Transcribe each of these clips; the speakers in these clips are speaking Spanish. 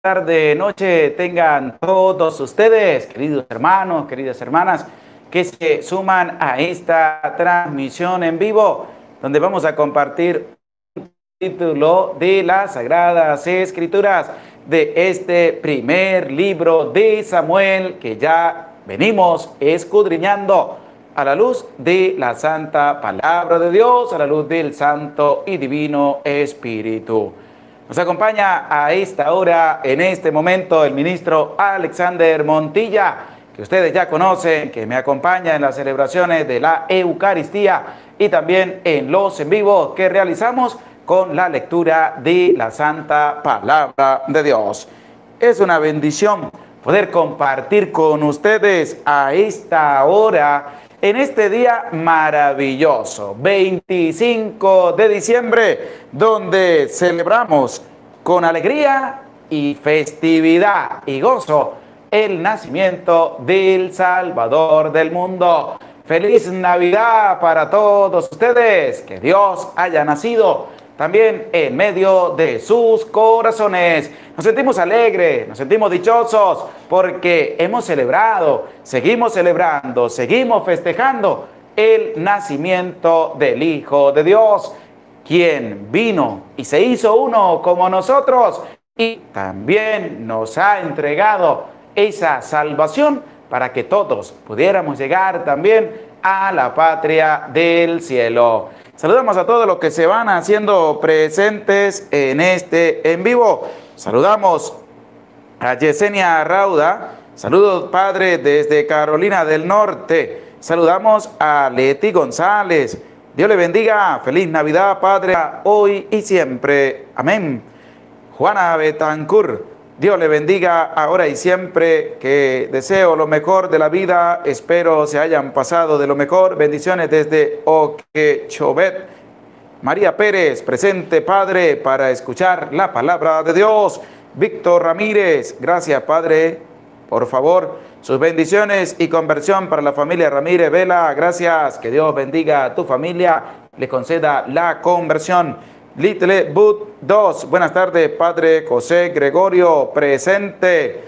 Tarde, noche tengan todos ustedes, queridos hermanos, queridas hermanas, que se suman a esta transmisión en vivo, donde vamos a compartir un título de las Sagradas Escrituras de este primer libro de Samuel que ya venimos escudriñando a la luz de la santa palabra de Dios, a la luz del Santo y Divino Espíritu. Nos acompaña a esta hora, en este momento, el ministro Alexander Montilla, que ustedes ya conocen, que me acompaña en las celebraciones de la Eucaristía y también en los en vivo que realizamos con la lectura de la Santa Palabra de Dios. Es una bendición poder compartir con ustedes a esta hora, en este día maravilloso, 25 de diciembre, donde celebramos con alegría y festividad y gozo el nacimiento del Salvador del mundo. Feliz Navidad para todos ustedes, que Dios haya nacido también en medio de sus corazones. Nos sentimos alegres, nos sentimos dichosos porque hemos celebrado, seguimos celebrando, seguimos festejando el nacimiento del Hijo de Dios, quien vino y se hizo uno como nosotros y también nos ha entregado esa salvación para que todos pudiéramos llegar también a la patria del cielo. Saludamos a todos los que se van haciendo presentes en este en vivo. Saludamos a Yesenia Rauda. Saludos, padre, desde Carolina del Norte. Saludamos a Leti González. Dios le bendiga. Feliz Navidad, padre, hoy y siempre. Amén. Juana Betancourt. Dios le bendiga ahora y siempre, que deseo lo mejor de la vida, espero se hayan pasado de lo mejor. Bendiciones desde Oquechobet. María Pérez, presente, padre, para escuchar la palabra de Dios. Víctor Ramírez, gracias, padre, por favor, sus bendiciones y conversión para la familia Ramírez Vela. Gracias, que Dios bendiga a tu familia, le conceda la conversión. Little Boot 2, buenas tardes, padre José Gregorio, presente.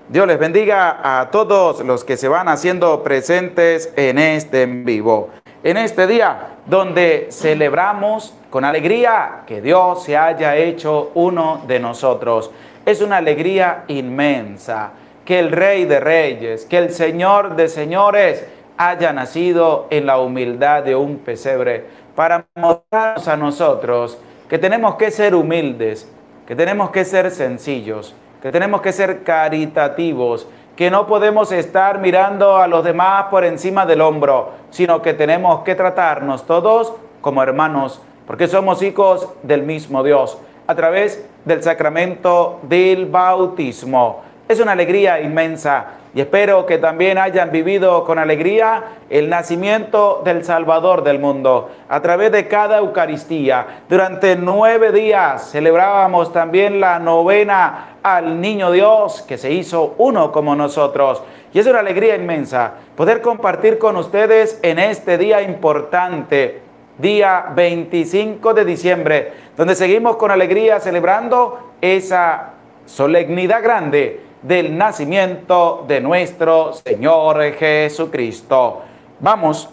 Dios les bendiga a todos los que se van haciendo presentes en este en vivo. En este día donde celebramos con alegría que Dios se haya hecho uno de nosotros. Es una alegría inmensa que el Rey de Reyes, que el Señor de Señores haya nacido en la humildad de un pesebre, para mostrarnos a nosotros que tenemos que ser humildes, que tenemos que ser sencillos, que tenemos que ser caritativos, que no podemos estar mirando a los demás por encima del hombro, sino que tenemos que tratarnos todos como hermanos, porque somos hijos del mismo Dios, a través del sacramento del bautismo. Es una alegría inmensa y espero que también hayan vivido con alegría el nacimiento del Salvador del mundo. A través de cada Eucaristía, durante 9 días, celebrábamos también la novena al Niño Dios, que se hizo uno como nosotros. Y es una alegría inmensa poder compartir con ustedes en este día importante, día 25 de diciembre, donde seguimos con alegría celebrando esa solemnidad grande del nacimiento de nuestro Señor Jesucristo. Vamos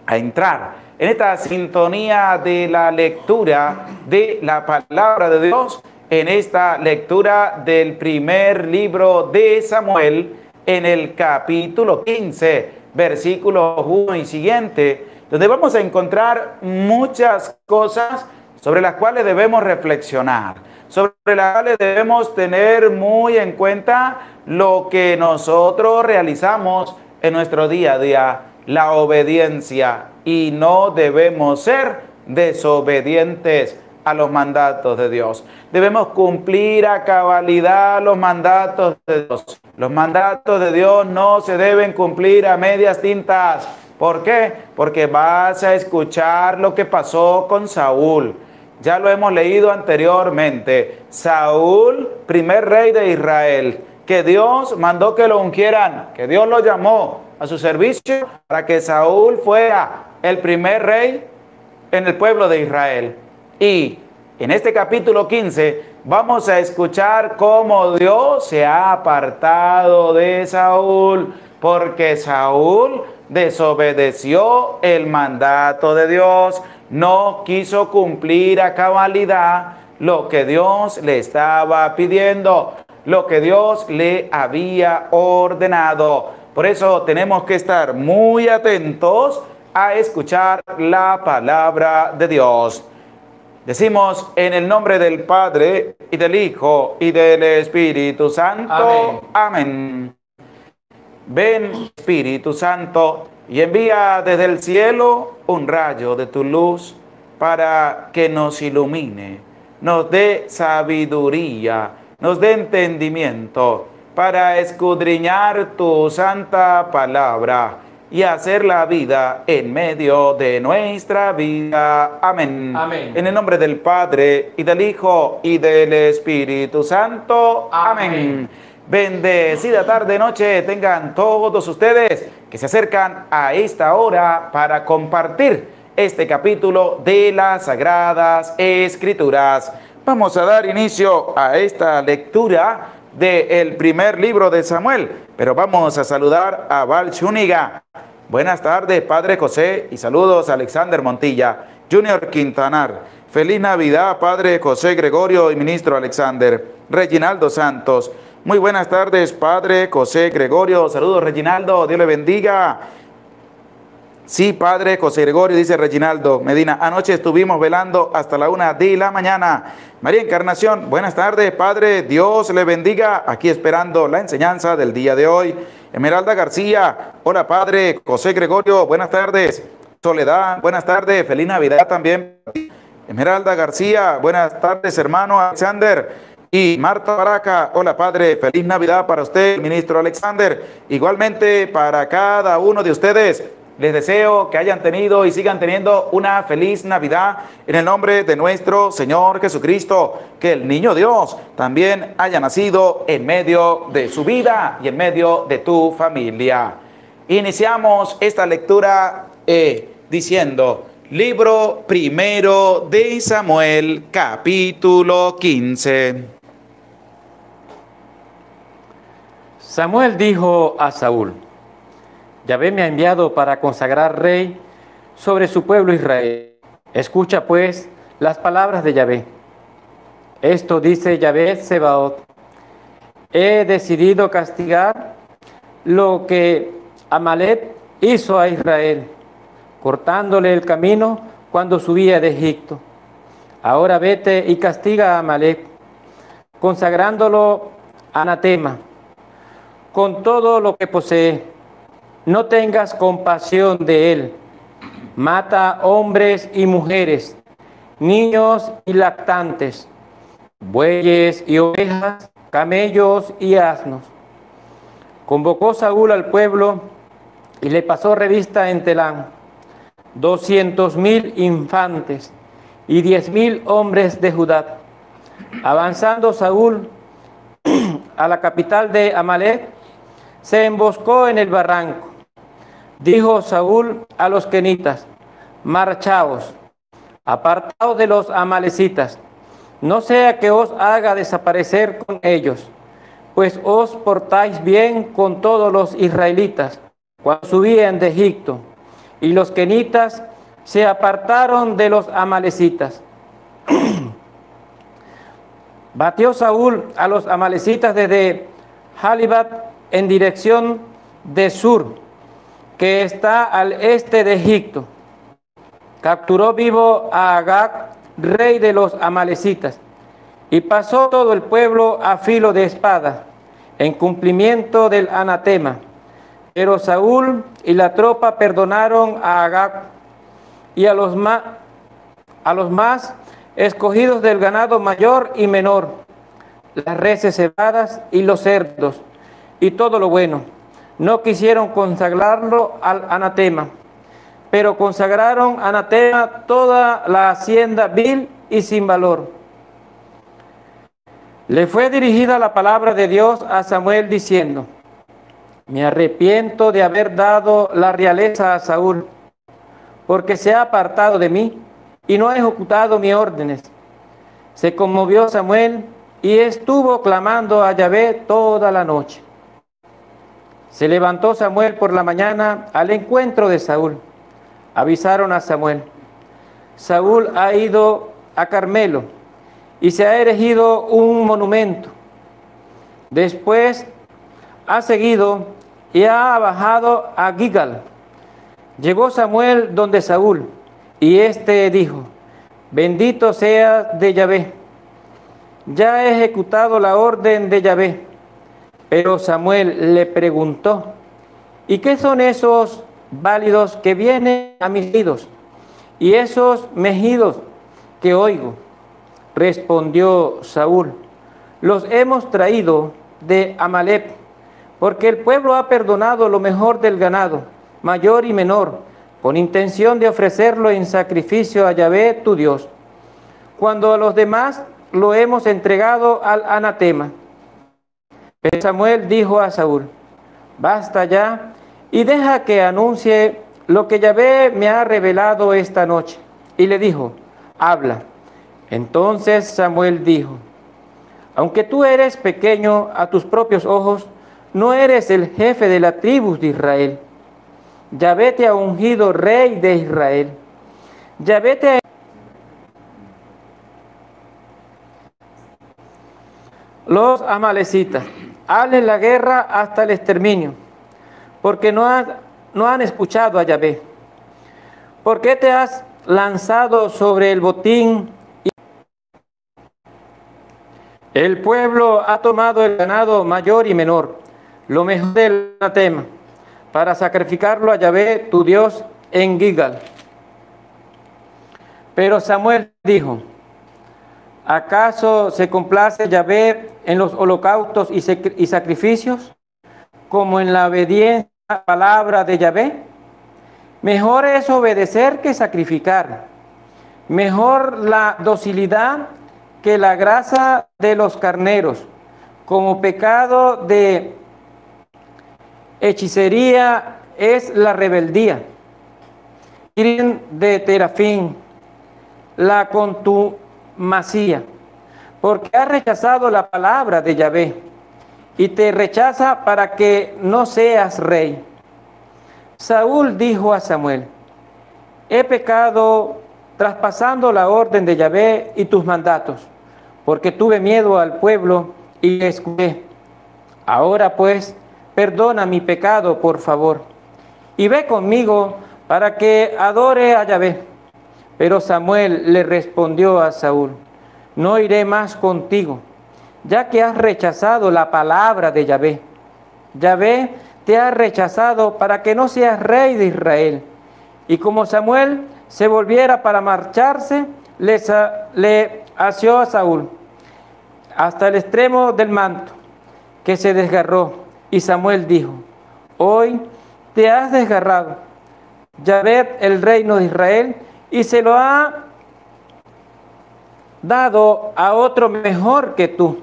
a entrar en esta sintonía de la lectura de la palabra de Dios, en esta lectura del primer libro de Samuel, en el capítulo 15, versículos 1 y siguiente, donde vamos a encontrar muchas cosas sobre las cuales debemos reflexionar, sobre las cuales debemos tener muy en cuenta lo que nosotros realizamos en nuestro día a día, la obediencia, y no debemos ser desobedientes a los mandatos de Dios. Debemos cumplir a cabalidad los mandatos de Dios. Los mandatos de Dios no se deben cumplir a medias tintas. ¿Por qué? Porque vas a escuchar lo que pasó con Saúl. Ya lo hemos leído anteriormente. Saúl, primer rey de Israel, que Dios mandó que lo ungieran, que Dios lo llamó a su servicio para que Saúl fuera el primer rey en el pueblo de Israel. Y en este capítulo 15 vamos a escuchar cómo Dios se ha apartado de Saúl, porque Saúl desobedeció el mandato de Dios, no quiso cumplir a cabalidad lo que Dios le estaba pidiendo, lo que Dios le había ordenado. Por eso tenemos que estar muy atentos a escuchar la palabra de Dios. Decimos en el nombre del Padre, y del Hijo, y del Espíritu Santo. Amén. Amén. Ven, Espíritu Santo, y envía desde el cielo un rayo de tu luz para que nos ilumine, nos dé sabiduría, nos dé entendimiento para escudriñar tu santa palabra y hacer la vida en medio de nuestra vida. Amén. Amén. En el nombre del Padre, y del Hijo, y del Espíritu Santo. Amén. Amén. Bendecida tarde, noche tengan todos ustedes que se acercan a esta hora para compartir este capítulo de las Sagradas Escrituras. Vamos a dar inicio a esta lectura del primer libro de Samuel, pero vamos a saludar a Val Zúñiga. Buenas tardes, Padre José, y saludos a Alexander Montilla, Junior Quintanar. Feliz Navidad, Padre José Gregorio y Ministro Alexander. Reginaldo Santos. Muy buenas tardes, Padre José Gregorio. Saludos, Reginaldo. Dios le bendiga. Sí, Padre José Gregorio, dice Reginaldo Medina. Anoche estuvimos velando hasta la 1 de la mañana. María Encarnación, buenas tardes, Padre. Dios le bendiga. Aquí esperando la enseñanza del día de hoy. Esmeralda García, hola, Padre José Gregorio, buenas tardes. Soledad, buenas tardes. Feliz Navidad también. Esmeralda García, buenas tardes, hermano Alexander. Y Marta Baraca, hola, Padre, feliz Navidad para usted, ministro Alexander. Igualmente para cada uno de ustedes. Les deseo que hayan tenido y sigan teniendo una feliz Navidad en el nombre de nuestro Señor Jesucristo. Que el niño Dios también haya nacido en medio de su vida y en medio de tu familia. Iniciamos esta lectura diciendo, libro primero de Samuel, capítulo 15. Samuel dijo a Saúl: Yahvé me ha enviado para consagrar rey sobre su pueblo Israel. Escucha pues las palabras de Yahvé. Esto dice Yahvé Sebaot: he decidido castigar lo que Amalek hizo a Israel, cortándole el camino cuando subía de Egipto. Ahora vete y castiga a Amalek, consagrándolo anatema, con todo lo que posee. No tengas compasión de él. Mata hombres y mujeres, niños y lactantes, bueyes y ovejas, camellos y asnos. Convocó Saúl al pueblo y le pasó revista en Telán 200,000 infantes y 10,000 hombres de Judá. Avanzando Saúl a la capital de Amalek, se emboscó en el barranco. Dijo Saúl a los kenitas: marchaos, apartaos de los amalecitas, no sea que os haga desaparecer con ellos, pues os portáis bien con todos los israelitas cuando subían de Egipto. Y los kenitas se apartaron de los amalecitas. Batió Saúl a los amalecitas desde Jalibat en dirección de sur, que está al este de Egipto. Capturó vivo a Agag, rey de los amalecitas, y pasó todo el pueblo a filo de espada, en cumplimiento del anatema. Pero Saúl y la tropa perdonaron a Agag y a los más escogidos del ganado mayor y menor, las reses cebadas y los cerdos, y todo lo bueno. No quisieron consagrarlo al anatema, pero consagraron anatema toda la hacienda vil y sin valor. Le fue dirigida la palabra de Dios a Samuel diciendo: me arrepiento de haber dado la realeza a Saúl, porque se ha apartado de mí y no ha ejecutado mis órdenes. Se conmovió Samuel y estuvo clamando a Yahvé toda la noche. Se levantó Samuel por la mañana al encuentro de Saúl. Avisaron a Samuel: Saúl ha ido a Carmelo y se ha erigido un monumento. Después ha seguido y ha bajado a Gilgal. Llegó Samuel donde Saúl, y éste dijo: Bendito seas de Yahvé. Ya he ejecutado la orden de Yahvé. Pero Samuel le preguntó: ¿Y qué son esos válidos que vienen a mis oídos, y esos mejidos que oigo? Respondió Saúl: Los hemos traído de Amalec, porque el pueblo ha perdonado lo mejor del ganado, mayor y menor, con intención de ofrecerlo en sacrificio a Yahvé tu Dios, cuando a los demás lo hemos entregado al anatema. Pero Samuel dijo a Saúl: Basta ya, y deja que anuncie lo que Yahvé me ha revelado esta noche. Y le dijo: Habla. Entonces Samuel dijo: Aunque tú eres pequeño a tus propios ojos, no eres el jefe de la tribu de Israel. Yahvé te ha ungido rey de Israel. Yahvé te ha... Los amalecitas hacen la guerra hasta el exterminio, porque no han escuchado a Yahvé. ¿Por qué te has lanzado sobre el botín? El pueblo ha tomado el ganado mayor y menor, lo mejor del anatema, para sacrificarlo a Yahvé tu Dios en Gilgal. Pero Samuel dijo: ¿Acaso se complace Yahvé en los holocaustos y sacrificios, como en la obediencia a la palabra de Yahvé? Mejor es obedecer que sacrificar, mejor la docilidad que la grasa de los carneros. Como pecado de hechicería es la rebeldía, de terafín, la contumacia, porque has rechazado la palabra de Yahvé, y te rechaza para que no seas rey. Saúl dijo a Samuel: He pecado traspasando la orden de Yahvé y tus mandatos, porque tuve miedo al pueblo y le escuché. Ahora pues, perdona mi pecado, por favor, y ve conmigo para que adore a Yahvé. Pero Samuel le respondió a Saúl: No iré más contigo, ya que has rechazado la palabra de Yahvé. Yahvé te ha rechazado para que no seas rey de Israel. Y como Samuel se volviera para marcharse, le asió a Saúl hasta el extremo del manto, que se desgarró. Y Samuel dijo: Hoy te has desgarrado Yahvé el reino de Israel, y se lo ha dado a otro mejor que tú.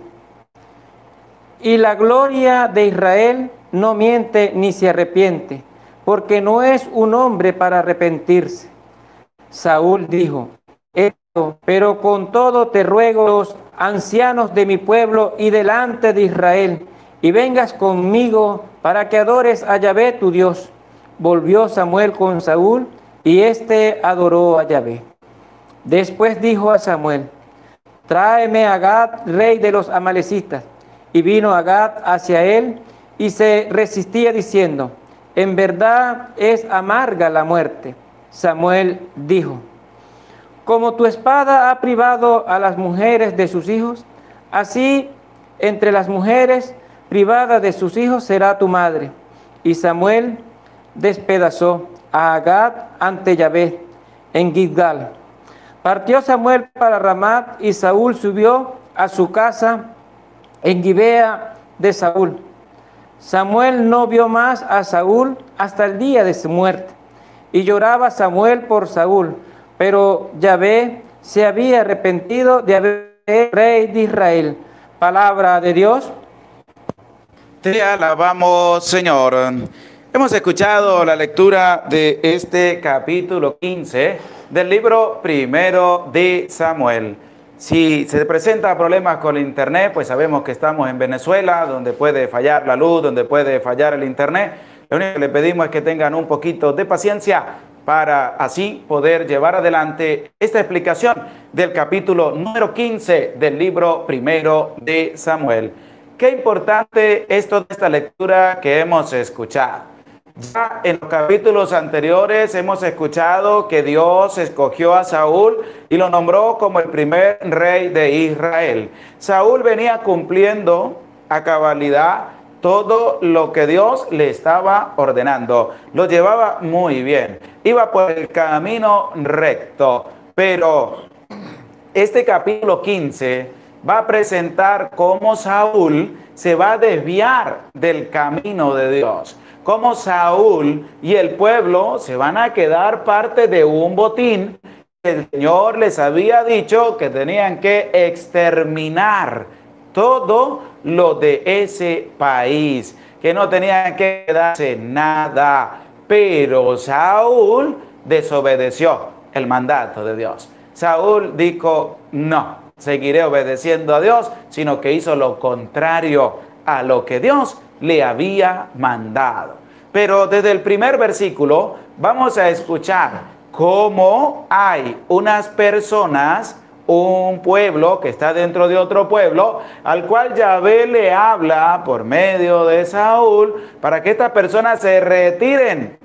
Y la gloria de Israel no miente ni se arrepiente, porque no es un hombre para arrepentirse. Saúl dijo: Pero con todo te ruego, los ancianos de mi pueblo y delante de Israel, y vengas conmigo para que adores a Yahvé tu Dios. Volvió Samuel con Saúl, y éste adoró a Yahvé. Después dijo a Samuel: Tráeme a Agag, rey de los amalecitas. Y vino Agag hacia él, y se resistía diciendo: En verdad es amarga la muerte. Samuel dijo: Como tu espada ha privado a las mujeres de sus hijos, así entre las mujeres privada de sus hijos será tu madre. Y Samuel despedazó a Agag ante Yahvé en Gilgal. Partió Samuel para Ramat, y Saúl subió a su casa en Gibea de Saúl. Samuel no vio más a Saúl hasta el día de su muerte, y lloraba Samuel por Saúl, pero Yahvé se había arrepentido de haber rey de Israel. Palabra de Dios. Te alabamos, Señor. Hemos escuchado la lectura de este capítulo 15 del libro primero de Samuel. Si se presenta problemas con el internet, pues sabemos que estamos en Venezuela, donde puede fallar la luz, donde puede fallar el internet. Lo único que le pedimos es que tengan un poquito de paciencia para así poder llevar adelante esta explicación del capítulo número 15 del libro primero de Samuel. Qué importante es toda esta lectura que hemos escuchado. Ya en los capítulos anteriores hemos escuchado que Dios escogió a Saúl y lo nombró como el primer rey de Israel. Saúl venía cumpliendo a cabalidad todo lo que Dios le estaba ordenando. Lo llevaba muy bien. Iba por el camino recto. Pero este capítulo 15 va a presentar cómo Saúl se va a desviar del camino de Dios. Cómo Saúl y el pueblo se van a quedar parte de un botín que el Señor les había dicho que tenían que exterminar todo lo de ese país, que no tenían que quedarse nada. Pero Saúl desobedeció el mandato de Dios. Saúl dijo, no, seguiré obedeciendo a Dios, sino que hizo lo contrario a lo que Dios le había mandado. Pero desde el primer versículo vamos a escuchar cómo hay unas personas, un pueblo que está dentro de otro pueblo, al cual Yahvé le habla por medio de Saúl para que estas personas se retiren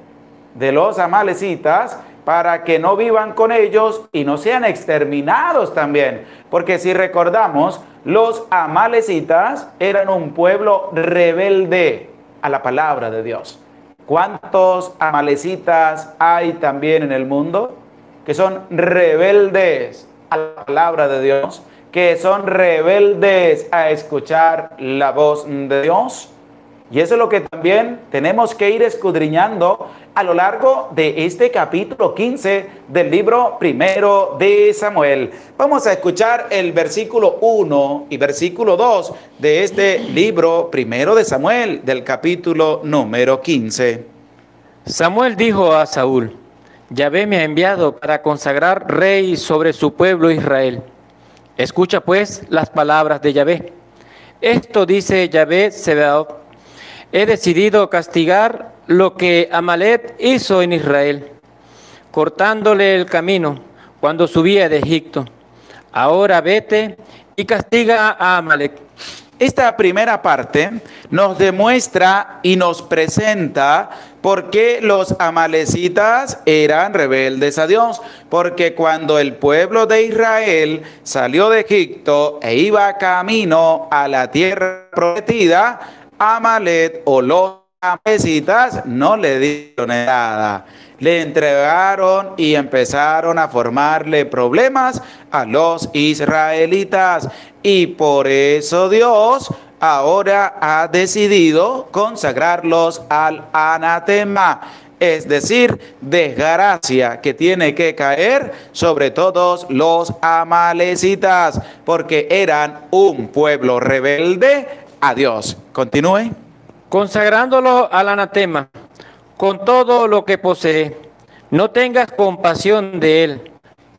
de los amalecitas, para que no vivan con ellos y no sean exterminados también. Porque si recordamos, los amalecitas eran un pueblo rebelde a la palabra de Dios. ¿Cuántos amalecitas hay también en el mundo que son rebeldes a la palabra de Dios, que son rebeldes a escuchar la voz de Dios? Y eso es lo que también tenemos que ir escudriñando a lo largo de este capítulo 15 del libro primero de Samuel. Vamos a escuchar el versículo 1 y versículo 2 de este libro primero de Samuel, del capítulo número 15. Samuel dijo a Saúl: Yahvé me ha enviado para consagrar rey sobre su pueblo Israel. Escucha pues las palabras de Yahvé. Esto dice Yahvé Sebaot: he decidido castigar lo que Amalek hizo en Israel, cortándole el camino cuando subía de Egipto. Ahora vete y castiga a Amalek. Esta primera parte nos demuestra y nos presenta por qué los amalecitas eran rebeldes a Dios. Porque cuando el pueblo de Israel salió de Egipto e iba camino a la tierra prometida, Amalek o los amalecitas no le dieron nada. Le entregaron y empezaron a formarle problemas a los israelitas. Y por eso Dios ahora ha decidido consagrarlos al anatema, es decir, desgracia que tiene que caer sobre todos los amalecitas, porque eran un pueblo rebelde a Dios. Continúe. Consagrándolo al anatema, con todo lo que posee, no tengas compasión de él.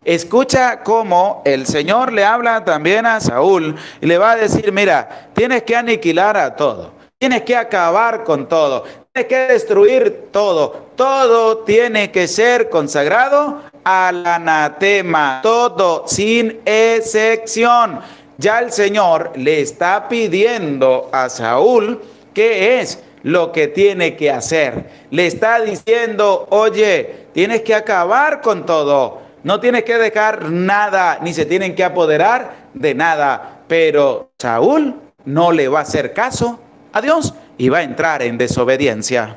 Escucha cómo el Señor le habla también a Saúl y le va a decir, mira, tienes que aniquilar a todo, tienes que acabar con todo, tienes que destruir todo, todo tiene que ser consagrado al anatema, todo sin excepción. Ya el Señor le está pidiendo a Saúl qué es lo que tiene que hacer. Le está diciendo, oye, tienes que acabar con todo. No tienes que dejar nada, ni se tienen que apoderar de nada. Pero Saúl no le va a hacer caso a Dios y va a entrar en desobediencia.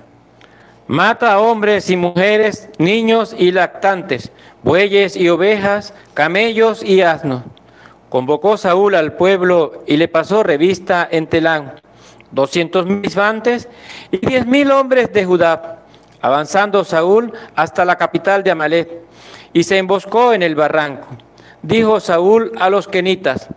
Mata a hombres y mujeres, niños y lactantes, bueyes y ovejas, camellos y asnos. Convocó Saúl al pueblo y le pasó revista en Telán, 200,000 infantes y 10,000 hombres de Judá, avanzando Saúl hasta la capital de Amalek, y se emboscó en el barranco. Dijo Saúl a los kenitas.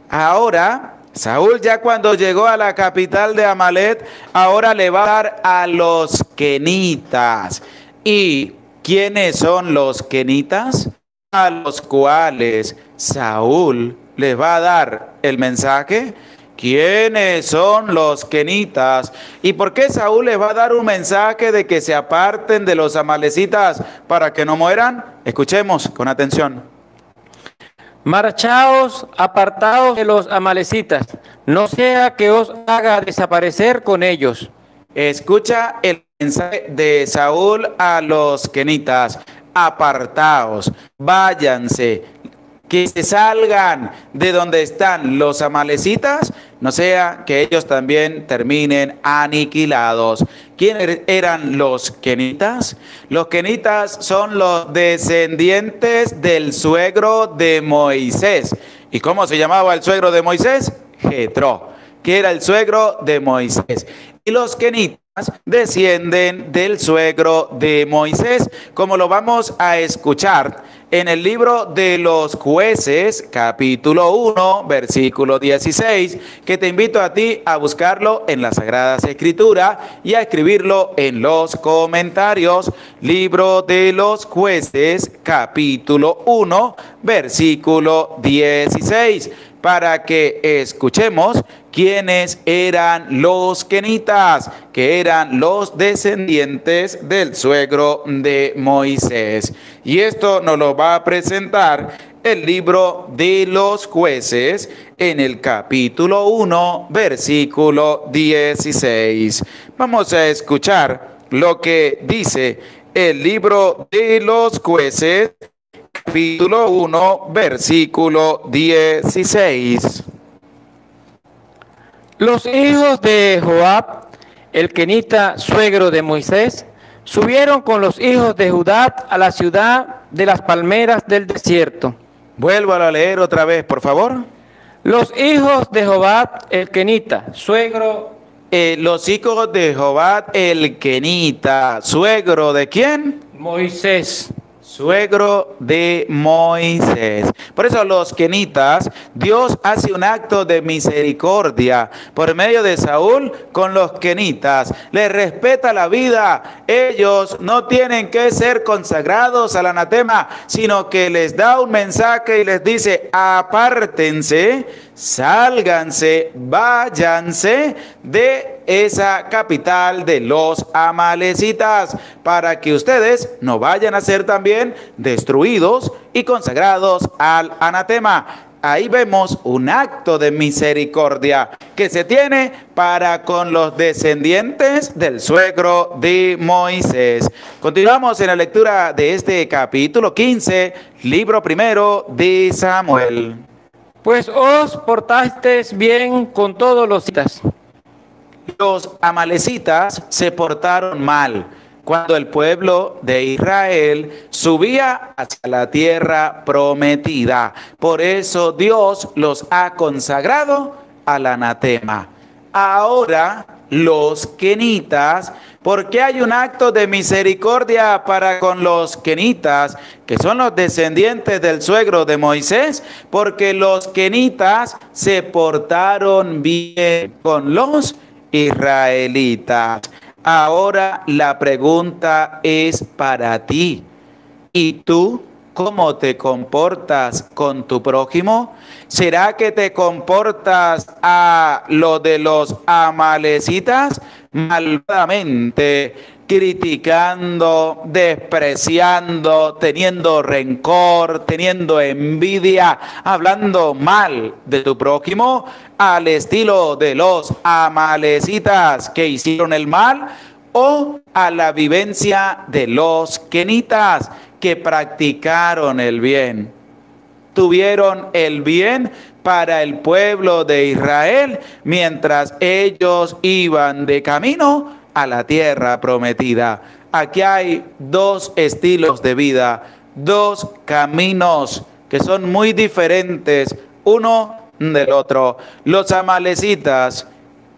Ahora, Saúl ya cuando llegó a la capital de Amalek, ahora le va a dar a los kenitas. ¿Y quiénes son los kenitas? A los cuales Saúl les va a dar el mensaje. ¿Quiénes son los kenitas? ¿Y por qué Saúl les va a dar un mensaje de que se aparten de los amalecitas para que no mueran? Escuchemos con atención. Marchaos, apartaos de los amalecitas, no sea que os haga desaparecer con ellos. Escucha el mensaje de Saúl a los kenitas. Apartaos, váyanse, que se salgan de donde están los amalecitas, no sea que ellos también terminen aniquilados. ¿Quiénes eran los kenitas? Los kenitas son los descendientes del suegro de Moisés. ¿Y cómo se llamaba el suegro de Moisés? Jetro, que era el suegro de Moisés. Y los kenitas descienden del suegro de Moisés, como lo vamos a escuchar en el libro de los Jueces, capítulo 1, versículo 16, que te invito a ti a buscarlo en las Sagradas Escrituras y a escribirlo en los comentarios. Libro de los Jueces, capítulo 1, versículo 16, para que escuchemos quiénes eran los kenitas, que eran los descendientes del suegro de Moisés. Y esto nos lo va a presentar el libro de los Jueces en el capítulo 1, versículo 16. Vamos a escuchar lo que dice el libro de los Jueces, capítulo 1, versículo 16. Los hijos de Joab, el kenita suegro de Moisés, subieron con los hijos de Judá a la ciudad de las palmeras del desierto. Vuelvo a leer otra vez, por favor. Los hijos de Joab, el kenita, suegro. Los hijos de Joab, el kenita, suegro de ¿quién? Moisés. Suegro de Moisés. Por eso los kenitas, Dios hace un acto de misericordia por medio de Saúl con los kenitas. Les respeta la vida. Ellos no tienen que ser consagrados al anatema, sino que les da un mensaje y les dice: apártense, sálganse, váyanse de esa capital de los amalecitas, para que ustedes no vayan a ser también destruidos y consagrados al anatema. Ahí vemos un acto de misericordia que se tiene para con los descendientes del suegro de Moisés. Continuamos en la lectura de este capítulo 15, libro primero de Samuel. Pues os portasteis bien con todos los citas. Los amalecitas se portaron mal cuando el pueblo de Israel subía hacia la tierra prometida. Por eso Dios los ha consagrado al anatema. Ahora los kenitas, porque hay un acto de misericordia para con los kenitas, que son los descendientes del suegro de Moisés, porque los kenitas se portaron bien con los israelitas. Ahora la pregunta es para ti. ¿Y tú cómo te comportas con tu prójimo? ¿Será que te comportas a lo de los amalecitas malvadamente, criticando, despreciando, teniendo rencor, teniendo envidia, hablando mal de tu prójimo, al estilo de los amalecitas que hicieron el mal, o a la vivencia de los kenitas que practicaron el bien? Tuvieron el bien para el pueblo de Israel mientras ellos iban de camino a la tierra prometida. Aquí hay dos estilos de vida, dos caminos que son muy diferentes uno del otro. Los amalecitas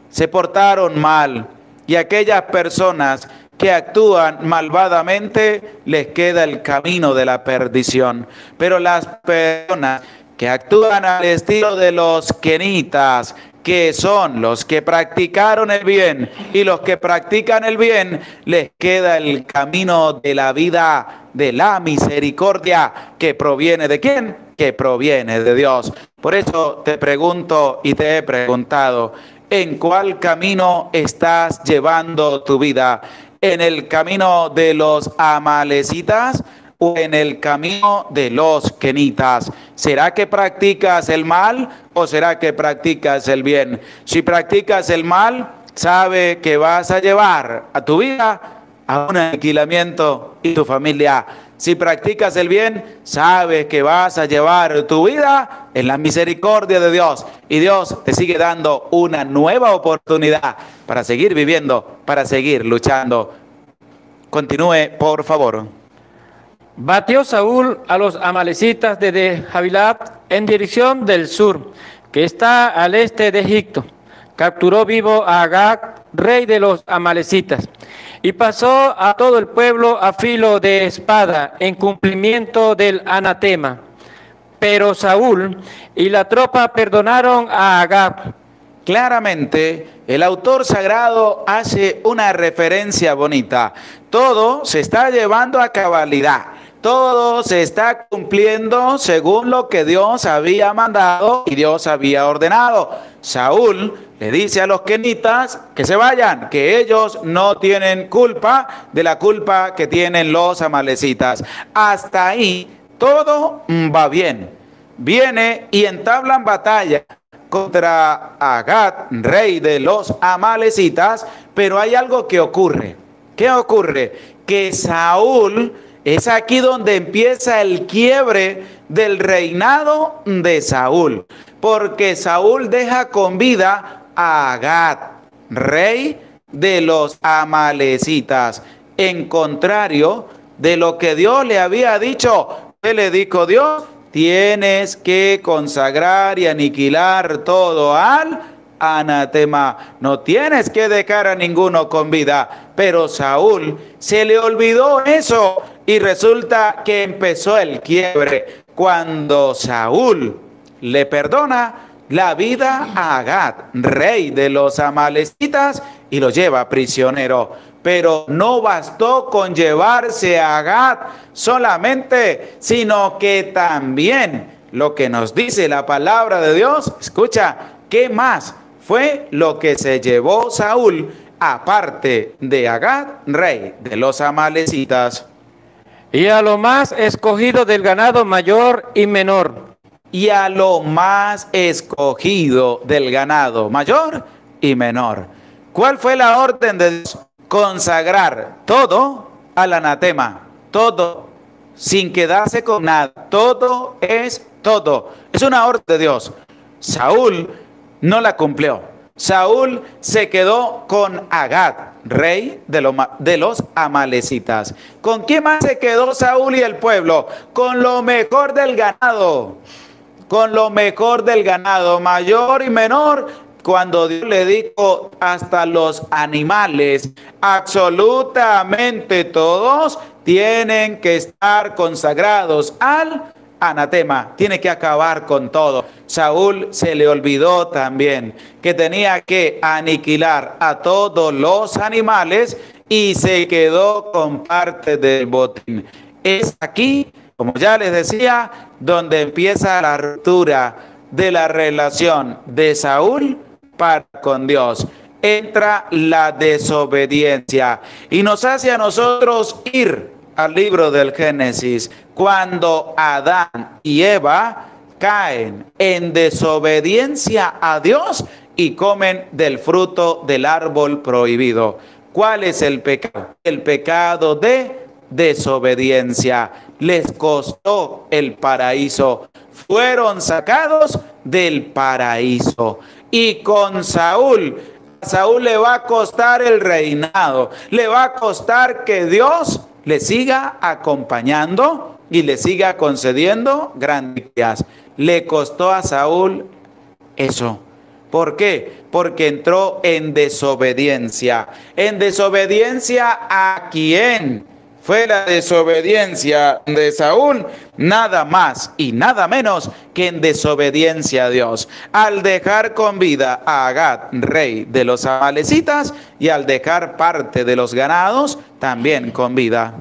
se portaron mal y aquellas personas que actúan malvadamente les queda el camino de la perdición. Pero las personas que actúan al estilo de los kenitas, que son los que practicaron el bien, y los que practican el bien les queda el camino de la vida, de la misericordia, que proviene ¿de quién? Que proviene de Dios. Por eso te pregunto y te he preguntado, ¿en cuál camino estás llevando tu vida? ¿En el camino de los amalecitas o en el camino de los kenitas? ¿Será que practicas el mal o será que practicas el bien? Si practicas el mal, sabe que vas a llevar a tu vida a un aniquilamiento y tu familia. Si practicas el bien, sabes que vas a llevar tu vida en la misericordia de Dios. Y Dios te sigue dando una nueva oportunidad para seguir viviendo, para seguir luchando. Continúe, por favor. Batió Saúl a los amalecitas desde Havilat en dirección del sur, que está al este de Egipto. Capturó vivo a Agag, rey de los amalecitas, y pasó a todo el pueblo a filo de espada en cumplimiento del anatema. Pero Saúl y la tropa perdonaron a Agag. Claramente, el autor sagrado hace una referencia bonita. Todo se está llevando a cabalidad. Todo se está cumpliendo según lo que Dios había mandado y Dios había ordenado. Saúl le dice a los kenitas que se vayan, que ellos no tienen culpa de la culpa que tienen los amalecitas. Hasta ahí todo va bien. Viene y entablan batalla contra Agag, rey de los amalecitas, pero hay algo que ocurre. ¿Qué ocurre? Que Saúl, es aquí donde empieza el quiebre del reinado de Saúl, porque Saúl deja con vida a Agag, rey de los amalecitas, en contrario de lo que Dios le había dicho. ¿Qué le dijo Dios? Tienes que consagrar y aniquilar todo al anatema. No tienes que dejar a ninguno con vida. Pero Saúl se le olvidó eso y resulta que empezó el quiebre cuando Saúl le perdona la vida a Agag, rey de los amalecitas, y lo lleva prisionero. Pero no bastó con llevarse a Agag solamente, sino que también lo que nos dice la palabra de Dios, escucha, ¿qué más fue lo que se llevó Saúl aparte de Agag, rey de los amalecitas? Y a lo más escogido del ganado mayor y menor. Y a lo más escogido del ganado mayor y menor. ¿Cuál fue la orden de Dios? Consagrar todo al anatema, todo, sin quedarse con nada, todo es todo. Es una orden de Dios. Saúl no la cumplió. Saúl se quedó con Agag, rey de los amalecitas. ¿Con quién más se quedó Saúl y el pueblo? Con lo mejor del ganado. Con lo mejor del ganado, mayor y menor. Cuando Dios le dijo hasta los animales, absolutamente todos tienen que estar consagrados al anatema, tiene que acabar con todo. Saúl se le olvidó también que tenía que aniquilar a todos los animales y se quedó con parte del botín. Es aquí, como ya les decía, donde empieza la ruptura de la relación de Saúl para con Dios. Entra la desobediencia y nos hace a nosotros ir al libro del Génesis, cuando Adán y Eva caen en desobediencia a Dios y comen del fruto del árbol prohibido. ¿Cuál es el pecado? El pecado de desobediencia. Les costó el paraíso. Fueron sacados del paraíso. Y con Saúl, a Saúl le va a costar el reinado. Le va a costar que Dios le siga acompañando y le siga concediendo grandezas. Le costó a Saúl eso. ¿Por qué? Porque entró en desobediencia. ¿En desobediencia a quién? fue la desobediencia de Saúl, nada más y nada menos que en desobediencia a Dios, al dejar con vida a Agag, rey de los amalecitas, y al dejar parte de los ganados también con vida.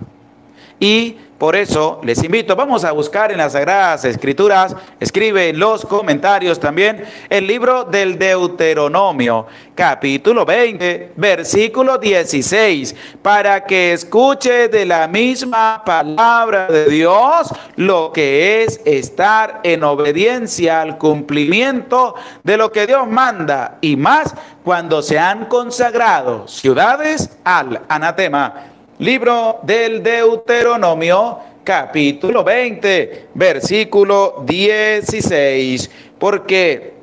Y por eso les invito, vamos a buscar en las Sagradas Escrituras, escribe en los comentarios también, el libro del Deuteronomio, capítulo 20, versículo 16, para que escuche de la misma palabra de Dios lo que es estar en obediencia al cumplimiento de lo que Dios manda, y más cuando se han consagrado ciudades al anatema. Libro del Deuteronomio, capítulo 20, versículo 16. Porque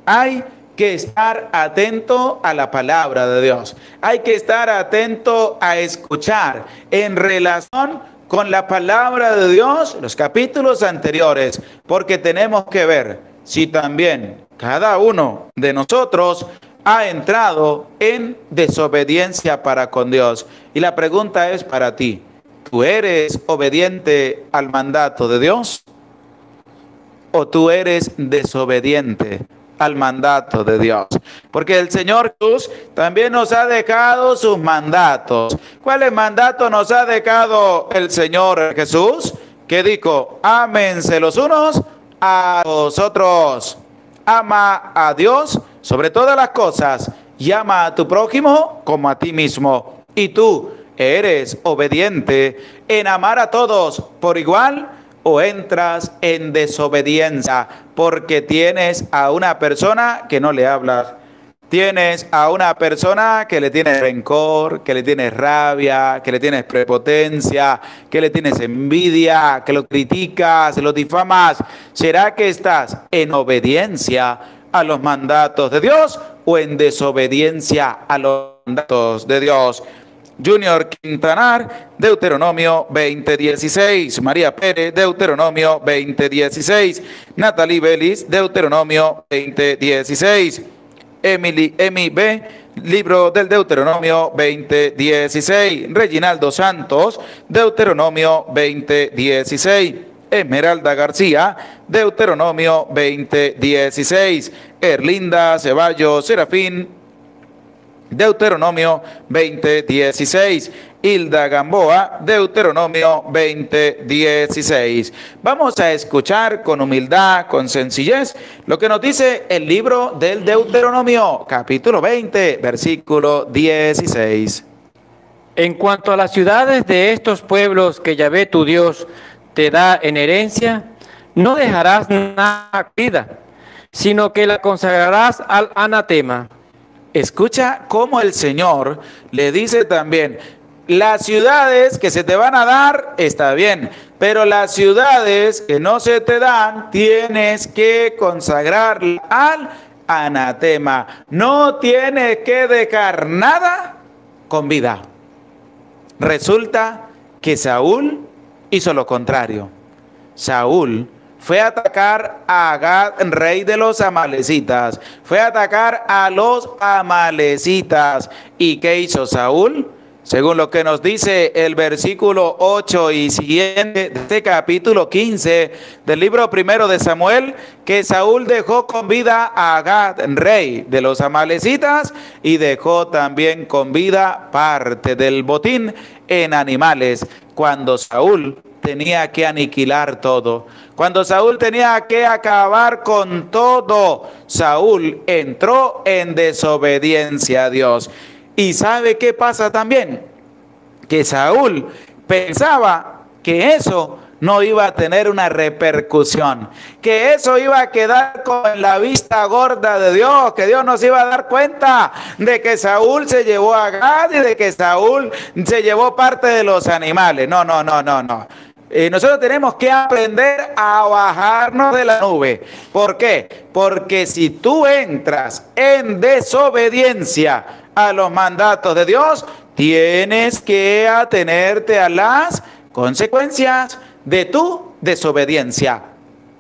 hay que estar atento a la palabra de Dios. Hay que estar atento a escuchar en relación con la palabra de Dios los capítulos anteriores. Porque tenemos que ver si también cada uno de nosotros ha entrado en desobediencia para con Dios. Y la pregunta es para ti: ¿tú eres obediente al mandato de Dios? ¿O tú eres desobediente al mandato de Dios? Porque el Señor Jesús también nos ha dejado sus mandatos. ¿Cuáles mandatos nos ha dejado el Señor Jesús? Que dijo: ámense los unos a los otros. Ama a Dios sobre todas las cosas y ama a tu prójimo como a ti mismo. ¿Y tú eres obediente en amar a todos por igual o entras en desobediencia porque tienes a una persona que no le hablas? Tienes a una persona que le tienes rencor, que le tienes rabia, que le tienes prepotencia, que le tienes envidia, que lo criticas, lo difamas. ¿Será que estás en obediencia a los mandatos de Dios o en desobediencia a los mandatos de Dios? Junior Quintanar, Deuteronomio 20:16. María Pérez, Deuteronomio 20:16. Natalie Belis, Deuteronomio 20:16. Emi B., libro del Deuteronomio 20:16. Reginaldo Santos, Deuteronomio 20:16. Esmeralda García, Deuteronomio 20:16. Erlinda Ceballos Serafín, Deuteronomio 20:16. Hilda Gamboa, Deuteronomio 20:16. Vamos a escuchar con humildad, con sencillez, lo que nos dice el libro del Deuteronomio, capítulo 20, versículo 16. En cuanto a las ciudades de estos pueblos que Yahvé tu Dios te da en herencia, no dejarás nada vida, sino que la consagrarás al anatema. Escucha cómo el Señor le dice también: las ciudades que se te van a dar, está bien, pero las ciudades que no se te dan, tienes que consagrarlas al anatema. No tienes que dejar nada con vida. Resulta que Saúl hizo lo contrario. Saúl fue a atacar a Agag, rey de los amalecitas. Fue a atacar a los amalecitas. ¿Y qué hizo Saúl? Según lo que nos dice el versículo 8 y siguiente de este capítulo 15 del libro primero de Samuel, que Saúl dejó con vida a Agag, rey de los amalecitas, y dejó también con vida parte del botín en animales, cuando Saúl tenía que aniquilar todo. Cuando Saúl tenía que acabar con todo, Saúl entró en desobediencia a Dios. ¿Y sabe qué pasa también? Que Saúl pensaba que eso no iba a tener una repercusión, que eso iba a quedar con la vista gorda de Dios, que Dios no se iba a dar cuenta de que Saúl se llevó a Agag y de que Saúl se llevó parte de los animales. No. Nosotros tenemos que aprender a bajarnos de la nube. ¿Por qué? Porque si tú entras en desobediencia a los mandatos de Dios, tienes que atenerte a las consecuencias de tu desobediencia.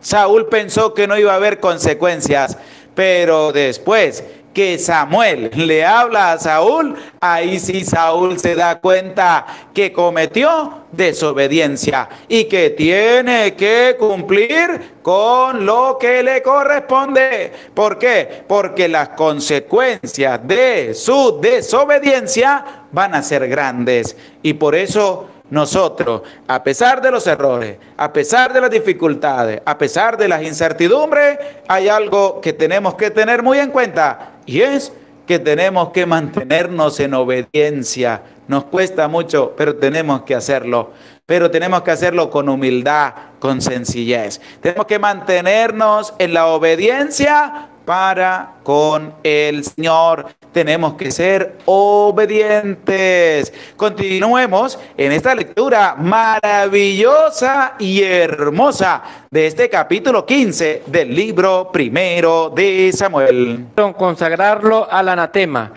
Saúl pensó que no iba a haber consecuencias, pero después que Samuel le habla a Saúl, ahí sí Saúl se da cuenta que cometió desobediencia y que tiene que cumplir con lo que le corresponde. ¿Por qué? Porque las consecuencias de su desobediencia van a ser grandes. Y por eso nosotros, a pesar de los errores, a pesar de las dificultades, a pesar de las incertidumbres, hay algo que tenemos que tener muy en cuenta, y es que tenemos que mantenernos en obediencia. Nos cuesta mucho, pero tenemos que hacerlo. Pero tenemos que hacerlo con humildad, con sencillez. Tenemos que mantenernos en la obediencia para con el Señor. Tenemos que ser obedientes. Continuemos en esta lectura maravillosa y hermosa de este capítulo 15 del libro primero de Samuel. Consagrarlo al anatema,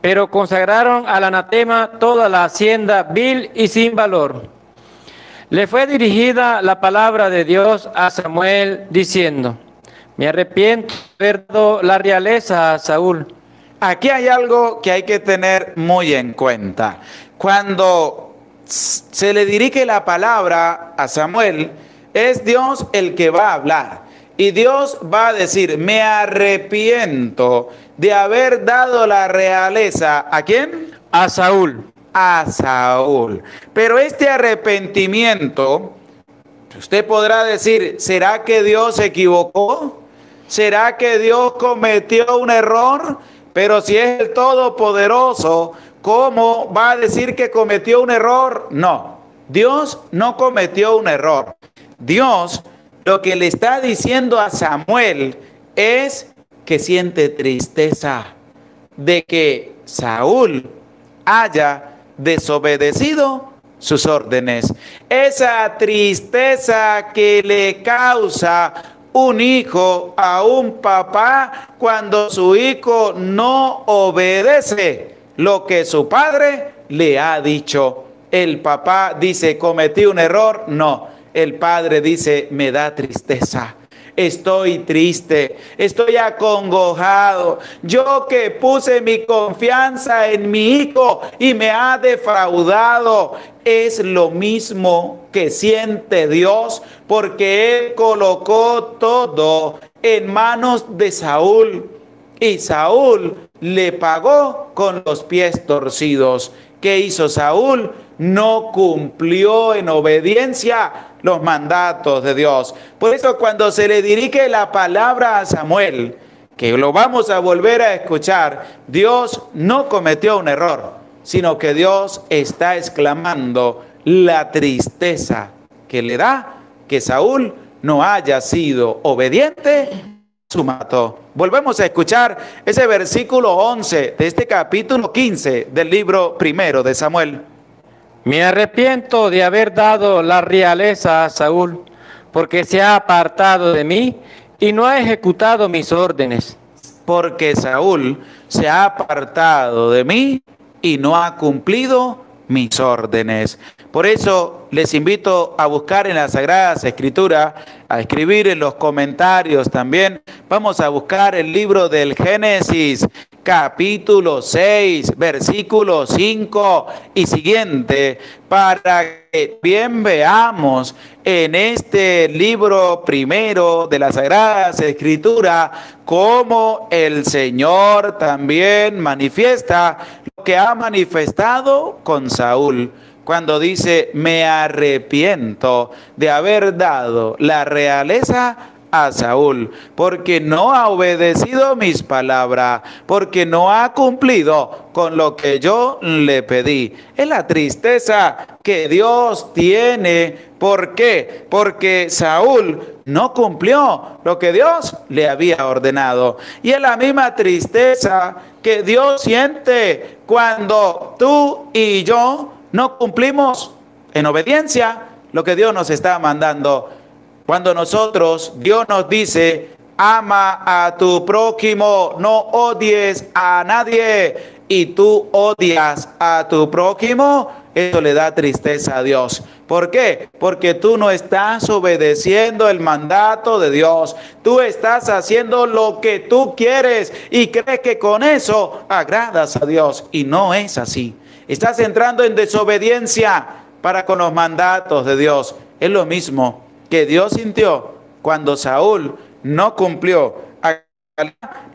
pero consagraron al anatema toda la hacienda vil y sin valor. Le fue dirigida la palabra de Dios a Samuel diciendo: me arrepiento de haber dado la realeza a Saúl. Aquí hay algo que hay que tener muy en cuenta. Cuando se le dirige la palabra a Samuel, es Dios el que va a hablar. Y Dios va a decir: me arrepiento de haber dado la realeza. ¿A quién? A Saúl. A Saúl. Pero este arrepentimiento, usted podrá decir, ¿será que Dios se equivocó? ¿Será que Dios cometió un error? Pero si es el Todopoderoso, ¿cómo va a decir que cometió un error? No, Dios no cometió un error. Dios lo que le está diciendo a Samuel es que siente tristeza de que Saúl haya desobedecido sus órdenes. Esa tristeza que le causa un hijo a un papá cuando su hijo no obedece lo que su padre le ha dicho. El papá dice, cometí un error. No, el padre dice, me da tristeza. Estoy triste, estoy acongojado. Yo que puse mi confianza en mi hijo y me ha defraudado. Es lo mismo que siente Dios, porque Él colocó todo en manos de Saúl. Y Saúl le pagó con los pies torcidos. ¿Qué hizo Saúl? No cumplió en obediencia los mandatos de Dios. Por eso cuando se le dirige la palabra a Samuel, que lo vamos a volver a escuchar, Dios no cometió un error, sino que Dios está exclamando la tristeza que le da que Saúl no haya sido obediente, su mató. Volvemos a escuchar ese versículo 11 de este capítulo 15 del libro primero de Samuel. Me arrepiento de haber dado la realeza a Saúl, porque se ha apartado de mí y no ha ejecutado mis órdenes. Porque Saúl se ha apartado de mí y no ha cumplido mis órdenes. Por eso les invito a buscar en las Sagradas Escrituras, a escribir en los comentarios también. Vamos a buscar el libro del Génesis, capítulo 6, versículo 5 y siguiente, para que bien veamos en este libro primero de las Sagradas Escrituras cómo el Señor también manifiesta lo que ha manifestado con Saúl. Cuando dice, me arrepiento de haber dado la realeza a Saúl, porque no ha obedecido mis palabras, porque no ha cumplido con lo que yo le pedí. Es la tristeza que Dios tiene. ¿Por qué? Porque Saúl no cumplió lo que Dios le había ordenado. Y es la misma tristeza que Dios siente cuando tú y yo no cumplimos en obediencia lo que Dios nos está mandando. Cuando Dios nos dice, ama a tu prójimo, no odies a nadie, y tú odias a tu prójimo, eso le da tristeza a Dios. ¿Por qué? Porque tú no estás obedeciendo el mandato de Dios. Tú estás haciendo lo que tú quieres y crees que con eso agradas a Dios. Y no es así. Estás entrando en desobediencia para con los mandatos de Dios. Es lo mismo que Dios sintió cuando Saúl no cumplió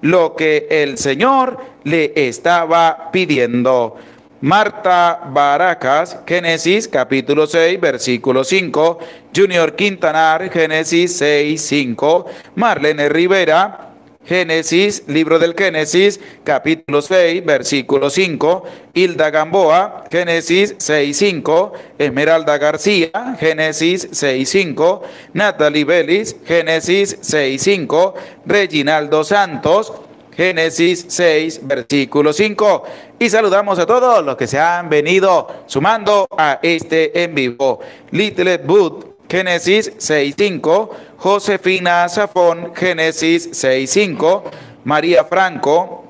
lo que el Señor le estaba pidiendo. Marta Baracas, Génesis capítulo 6, versículo 5. Junior Quintanar, Génesis 6, 5. Marlene Rivera, Génesis, libro del Génesis, capítulo 6, versículo 5. Hilda Gamboa, Génesis 6, 5. Esmeralda García, Génesis 6, 5. Natalie Vélez, Génesis 6, 5. Reginaldo Santos, Génesis 6, versículo 5. Y saludamos a todos los que se han venido sumando a este en vivo. Little Booth, Génesis 6, 5. Josefina Zafón, Génesis 6, 5. María Franco,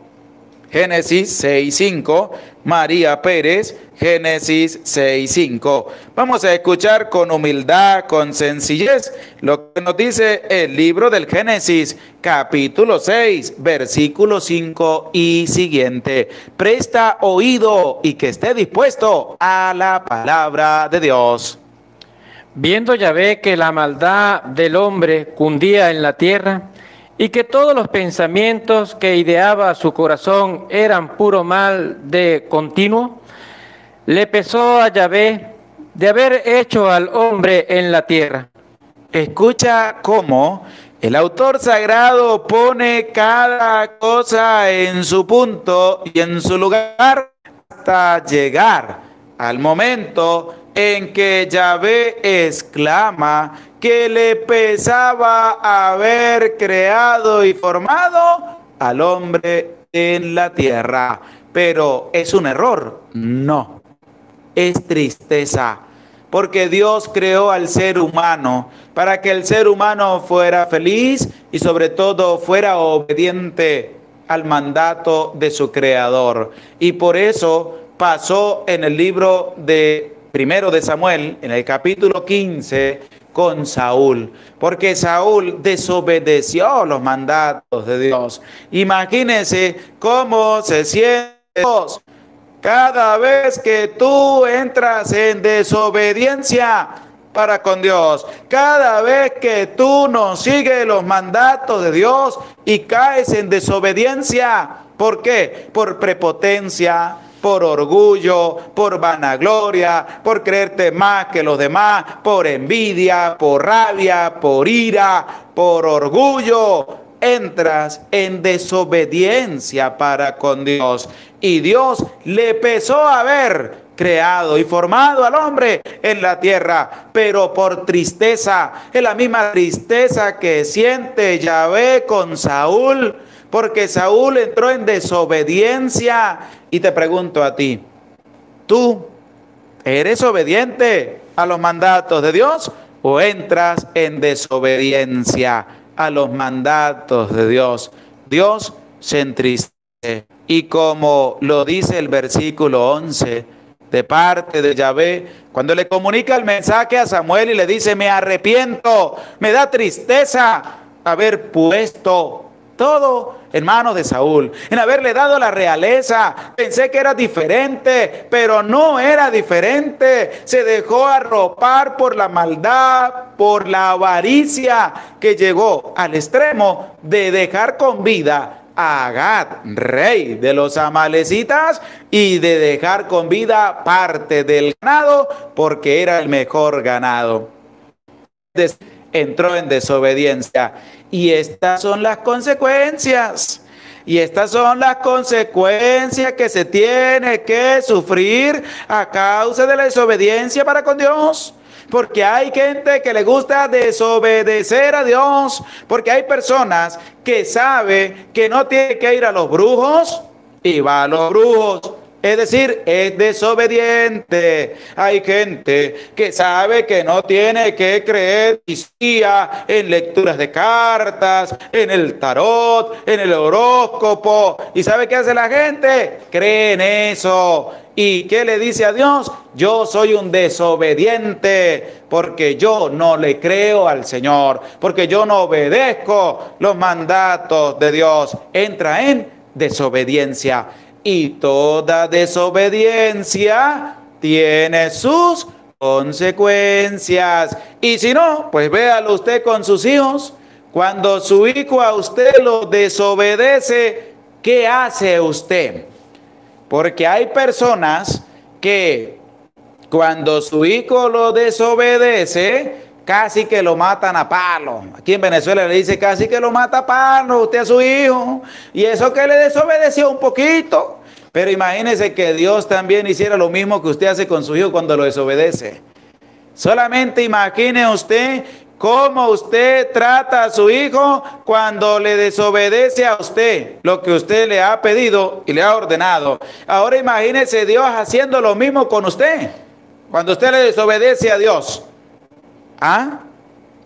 Génesis 6, 5. María Pérez, Génesis 6, 5. Vamos a escuchar con humildad, con sencillez, lo que nos dice el libro del Génesis, capítulo 6, versículo 5 y siguiente. Presta oído y que esté dispuesto a la palabra de Dios. Viendo Yahvé que la maldad del hombre cundía en la tierra y que todos los pensamientos que ideaba su corazón eran puro mal de continuo, le pesó a Yahvé de haber hecho al hombre en la tierra. Escucha cómo el autor sagrado pone cada cosa en su punto y en su lugar hasta llegar al momento en que Yahvé exclama que le pesaba haber creado y formado al hombre en la tierra. Pero ¿es un error? No, es tristeza. Porque Dios creó al ser humano para que el ser humano fuera feliz y sobre todo fuera obediente al mandato de su creador. Y por eso pasó en el libro de Primero de Samuel, en el capítulo 15, con Saúl, porque Saúl desobedeció los mandatos de Dios. Imagínense cómo se siente Dios cada vez que tú entras en desobediencia para con Dios, cada vez que tú no sigues los mandatos de Dios y caes en desobediencia. ¿Por qué? Por prepotencia, por orgullo, por vanagloria, por creerte más que los demás, por envidia, por rabia, por ira, por orgullo. Entras en desobediencia para con Dios. Y Dios le pesó haber creado y formado al hombre en la tierra, pero por tristeza, es la misma tristeza que siente Yahvé con Saúl, porque Saúl entró en desobediencia. Y te pregunto a ti, ¿tú eres obediente a los mandatos de Dios o entras en desobediencia a los mandatos de Dios? Dios se entristece. Y como lo dice el versículo 11, de parte de Yahvé, cuando le comunica el mensaje a Samuel y le dice, me arrepiento, me da tristeza haber puesto todo en manos de Saúl, en haberle dado la realeza. Pensé que era diferente, pero no era diferente. Se dejó arropar por la maldad, por la avaricia, que llegó al extremo de dejar con vida a Agag, rey de los amalecitas, y de dejar con vida parte del ganado, porque era el mejor ganado. Entró en desobediencia. Y estas son las consecuencias. Y estas son las consecuencias que se tiene que sufrir a causa de la desobediencia para con Dios. Porque hay gente que le gusta desobedecer a Dios. Porque hay personas que saben que no tiene que ir a los brujos y va a los brujos. Es decir, es desobediente. Hay gente que sabe que no tiene que creer en lecturas de cartas, en el tarot, en el horóscopo. ¿Y sabe qué hace la gente? Cree en eso. ¿Y qué le dice a Dios? Yo soy un desobediente porque yo no le creo al Señor, porque yo no obedezco los mandatos de Dios. Entra en desobediencia. Y toda desobediencia tiene sus consecuencias. Y si no, pues véalo usted con sus hijos. Cuando su hijo a usted lo desobedece, ¿qué hace usted? Porque hay personas que cuando su hijo lo desobedece, casi que lo matan a palo. Aquí en Venezuela le dice casi que lo mata a palo usted a su hijo. Y eso que le desobedeció un poquito. Pero imagínese que Dios también hiciera lo mismo que usted hace con su hijo cuando lo desobedece. Solamente imagine usted cómo usted trata a su hijo cuando le desobedece a usted lo que usted le ha pedido y le ha ordenado. Ahora imagínese Dios haciendo lo mismo con usted cuando usted le desobedece a Dios. ¿Ah?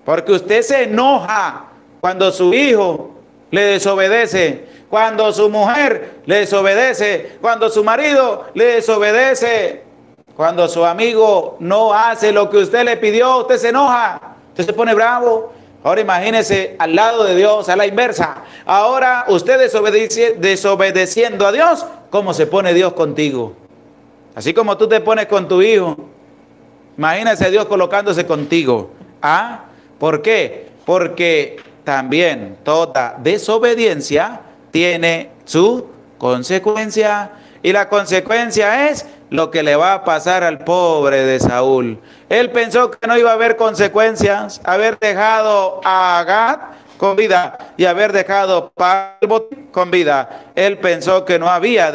Porque usted se enoja cuando su hijo le desobedece, cuando su mujer le desobedece, cuando su marido le desobedece, cuando su amigo no hace lo que usted le pidió, usted se enoja, usted se pone bravo. Ahora imagínese al lado de Dios, a la inversa. Ahora usted desobedeciendo a Dios, ¿cómo se pone Dios contigo? Así como tú te pones con tu hijo. Imagínese a Dios colocándose contigo. ¿Ah? ¿Por qué? Porque también toda desobediencia tiene su consecuencia. Y la consecuencia es lo que le va a pasar al pobre de Saúl. Él pensó que no iba a haber consecuencias, haber dejado a Gad con vida y haber dejado a Botín con vida. Él pensó que no había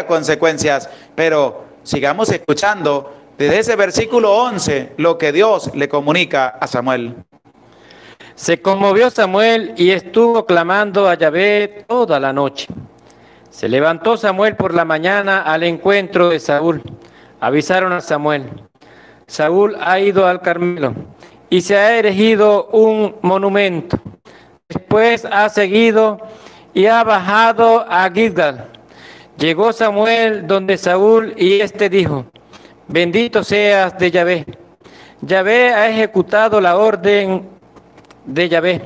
consecuencias, pero sigamos escuchando desde ese versículo 11 lo que Dios le comunica a Samuel. Se conmovió Samuel y estuvo clamando a Yahvé toda la noche. Se levantó Samuel por la mañana al encuentro de Saúl. Avisaron a Samuel: Saúl ha ido al Carmelo y se ha erigido un monumento. Después ha seguido y ha bajado a Gilgal. Llegó Samuel donde Saúl y éste dijo: Bendito seas de Yahvé. Yahvé ha ejecutado la orden de Yahvé.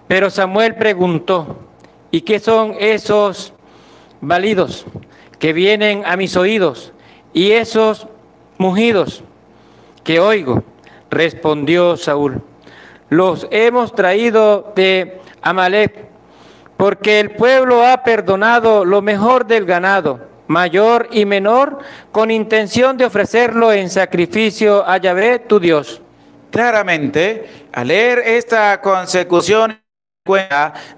Pero Samuel preguntó: ¿y qué son esos balidos que vienen a mis oídos y esos mugidos que oigo? Respondió Saúl: los hemos traído de Amalec, porque el pueblo ha perdonado lo mejor del ganado, mayor y menor, con intención de ofrecerlo en sacrificio a Yahvé tu Dios. Claramente, al leer esta consecución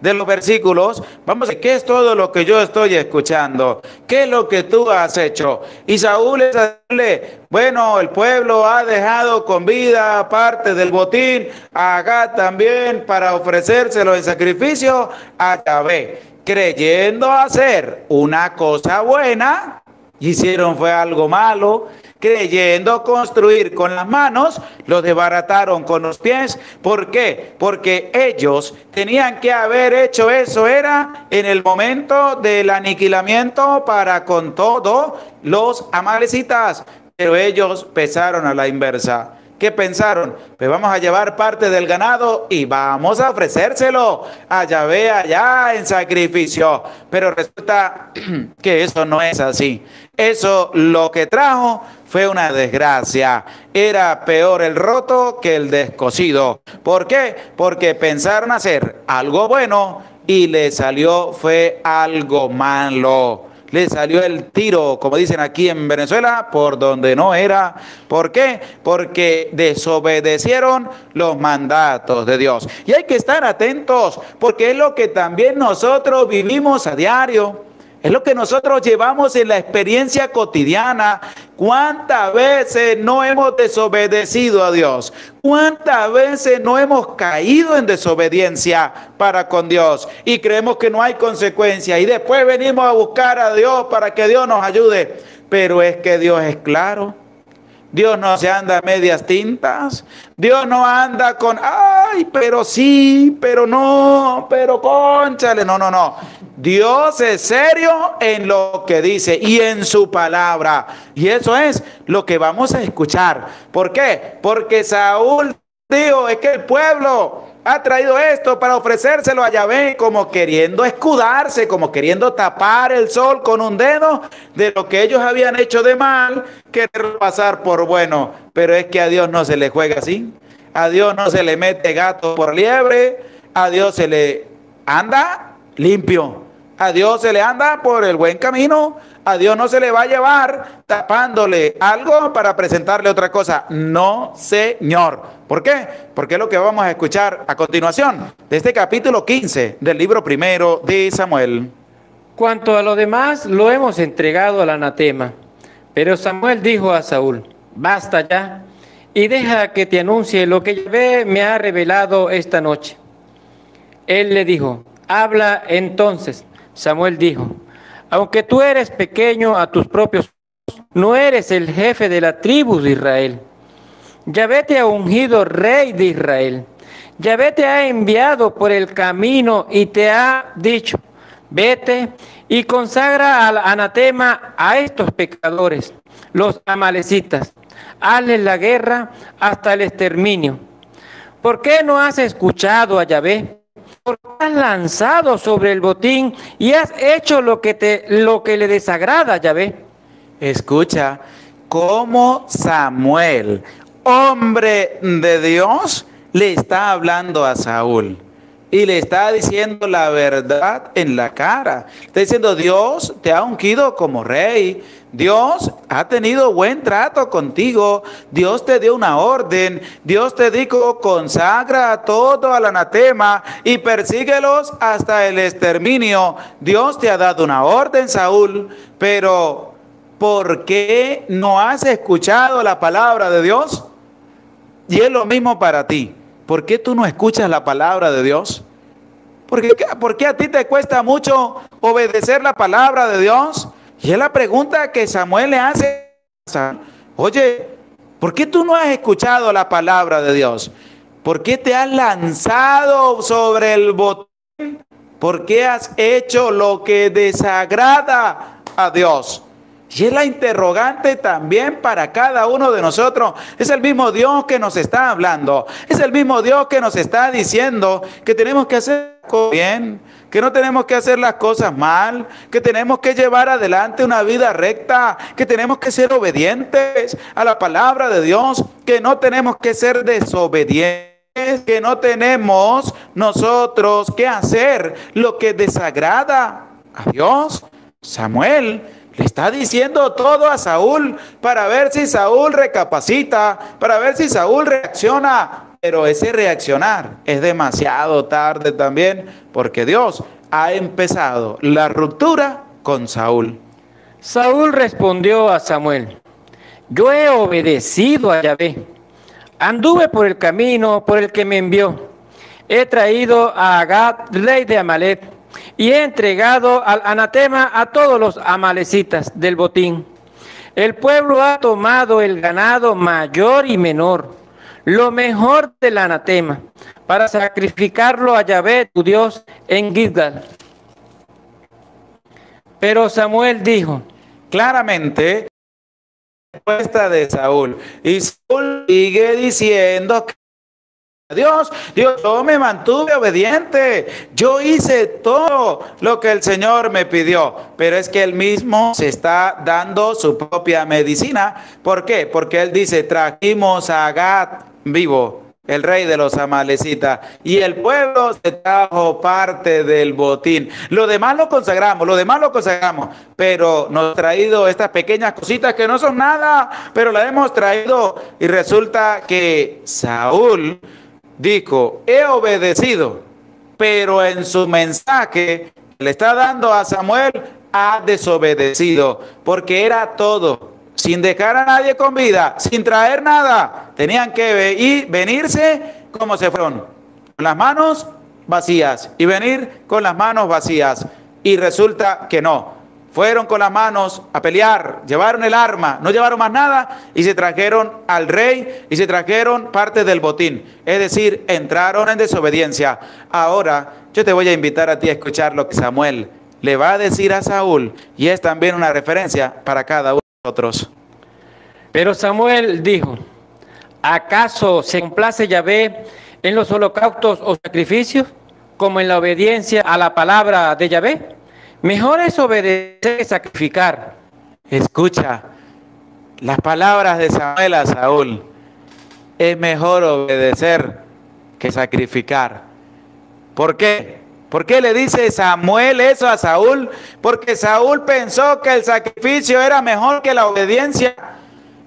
de los versículos, vamos a ver qué es todo lo que yo estoy escuchando, qué es lo que tú has hecho. Y Saúl es a decirle: bueno, el pueblo ha dejado con vida parte del botín a Gad también para ofrecérselo en sacrificio a Yahvé, creyendo hacer una cosa buena, hicieron fue algo malo. Creyendo construir con las manos, los desbarataron con los pies. ¿Por qué? Porque ellos tenían que haber hecho eso, era en el momento del aniquilamiento para con todos los amalecitas. Pero ellos pensaron a la inversa. ¿Qué pensaron? Pues vamos a llevar parte del ganado y vamos a ofrecérselo a Yahvé allá en sacrificio. Pero resulta que eso no es así. Eso lo que trajo fue una desgracia. Era peor el roto que el descosido. ¿Por qué? Porque pensaron hacer algo bueno y le salió fue algo malo. Le salió el tiro, como dicen aquí en Venezuela, por donde no era. ¿Por qué? Porque desobedecieron los mandatos de Dios. Y hay que estar atentos, porque es lo que también nosotros vivimos a diario. Es lo que nosotros llevamos en la experiencia cotidiana. ¿Cuántas veces no hemos desobedecido a Dios? ¿Cuántas veces no hemos caído en desobediencia para con Dios? Y creemos que no hay consecuencia. Y después venimos a buscar a Dios para que Dios nos ayude. Pero es que Dios es claro. Dios no se anda a medias tintas. Dios no anda con, ay, pero sí, pero no, pero cónchale. No, no, no. Dios es serio en lo que dice y en su palabra. Y eso es lo que vamos a escuchar. ¿Por qué? Porque Saúl dijo, es que el pueblo ha traído esto para ofrecérselo a Yahvé, como queriendo escudarse, como queriendo tapar el sol con un dedo de lo que ellos habían hecho de mal, querer pasar por bueno. Pero es que a Dios no se le juega así. A Dios no se le mete gato por liebre. A Dios se le anda limpio. A Dios se le anda por el buen camino. A Dios no se le va a llevar tapándole algo para presentarle otra cosa. No, Señor. ¿Por qué? Porque es lo que vamos a escuchar a continuación de este capítulo 15 del libro primero de Samuel. Cuanto a lo demás, lo hemos entregado al anatema. Pero Samuel dijo a Saúl, basta ya, y deja que te anuncie lo que Yahvé me ha revelado esta noche. Él le dijo, habla entonces. Samuel dijo, aunque tú eres pequeño a tus propios ojos, no eres el jefe de la tribu de Israel. Yahvé te ha ungido rey de Israel. Yahvé te ha enviado por el camino y te ha dicho, vete y consagra al anatema a estos pecadores, los amalecitas. Hazles la guerra hasta el exterminio. ¿Por qué no has escuchado a Yahvé? ¿Por qué has lanzado sobre el botín y has hecho lo que le desagrada a Yahvé? Escucha cómo Samuel, hombre de Dios, le está hablando a Saúl y le está diciendo la verdad en la cara. Está diciendo, Dios te ha ungido como rey. Dios ha tenido buen trato contigo. Dios te dio una orden. Dios te dijo, consagra todo al anatema y persíguelos hasta el exterminio. Dios te ha dado una orden, Saúl, pero ¿por qué no has escuchado la palabra de Dios? Y es lo mismo para ti. ¿Por qué tú no escuchas la palabra de Dios? ¿Por qué a ti te cuesta mucho obedecer la palabra de Dios? Y es la pregunta que Samuel le hace. Oye, ¿por qué tú no has escuchado la palabra de Dios? ¿Por qué te has lanzado sobre el botín? ¿Por qué has hecho lo que desagrada a Dios? Y es la interrogante también para cada uno de nosotros. Es el mismo Dios que nos está hablando. Es el mismo Dios que nos está diciendo que tenemos que hacer bien, que no tenemos que hacer las cosas mal, que tenemos que llevar adelante una vida recta, que tenemos que ser obedientes a la palabra de Dios, que no tenemos que ser desobedientes, que no tenemos nosotros que hacer lo que desagrada a Dios. Samuel le está diciendo todo a Saúl para ver si Saúl recapacita, para ver si Saúl reacciona. Pero ese reaccionar es demasiado tarde también, porque Dios ha empezado la ruptura con Saúl. Saúl respondió a Samuel, yo he obedecido a Yahvé. Anduve por el camino por el que me envió. He traído a Agag, rey de Amalec, y he entregado al anatema a todos los amalecitas del botín. El pueblo ha tomado el ganado mayor y menor, lo mejor del anatema, para sacrificarlo a Yahvé, tu Dios, en Gilgal. Pero Samuel dijo, claramente, respuesta de Saúl. Y Saúl sigue diciendo que Dios, yo me mantuve obediente, yo hice todo lo que el Señor me pidió, pero es que él mismo se está dando su propia medicina. ¿Por qué? Porque él dice, trajimos a Agag vivo, el rey de los amalecitas, y el pueblo se trajo parte del botín. Lo demás lo consagramos, pero nos ha traído estas pequeñas cositas que no son nada, pero las hemos traído. Y resulta que Saúl dijo, he obedecido, pero en su mensaje le está dando a Samuel, ha desobedecido, porque era todo, sin dejar a nadie con vida, sin traer nada. Tenían que venirse como se fueron, con las manos vacías, y venir con las manos vacías. Y resulta que no. Fueron con las manos a pelear, llevaron el arma, no llevaron más nada y se trajeron al rey y se trajeron parte del botín. Es decir, entraron en desobediencia. Ahora yo te voy a invitar a ti a escuchar lo que Samuel le va a decir a Saúl, y es también una referencia para cada uno de nosotros. Pero Samuel dijo: ¿acaso se complace Yahvé en los holocaustos o sacrificios, como en la obediencia a la palabra de Yahvé? Mejor es obedecer que sacrificar. Escucha las palabras de Samuel a Saúl. Es mejor obedecer que sacrificar. ¿Por qué? ¿Por qué le dice Samuel eso a Saúl? Porque Saúl pensó que el sacrificio era mejor que la obediencia.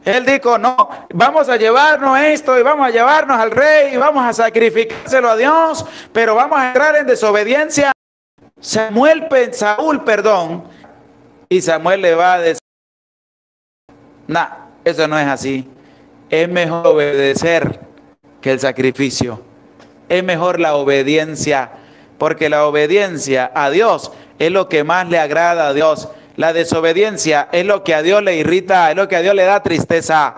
Él dijo: no, vamos a llevarnos esto y vamos a llevarnos al rey y vamos a sacrificárselo a Dios, pero vamos a entrar en desobediencia. Saúl, y Samuel le va a decir: no, eso no es así. Es mejor obedecer que el sacrificio. Es mejor la obediencia, porque la obediencia a Dios es lo que más le agrada a Dios. La desobediencia es lo que a Dios le irrita, es lo que a Dios le da tristeza.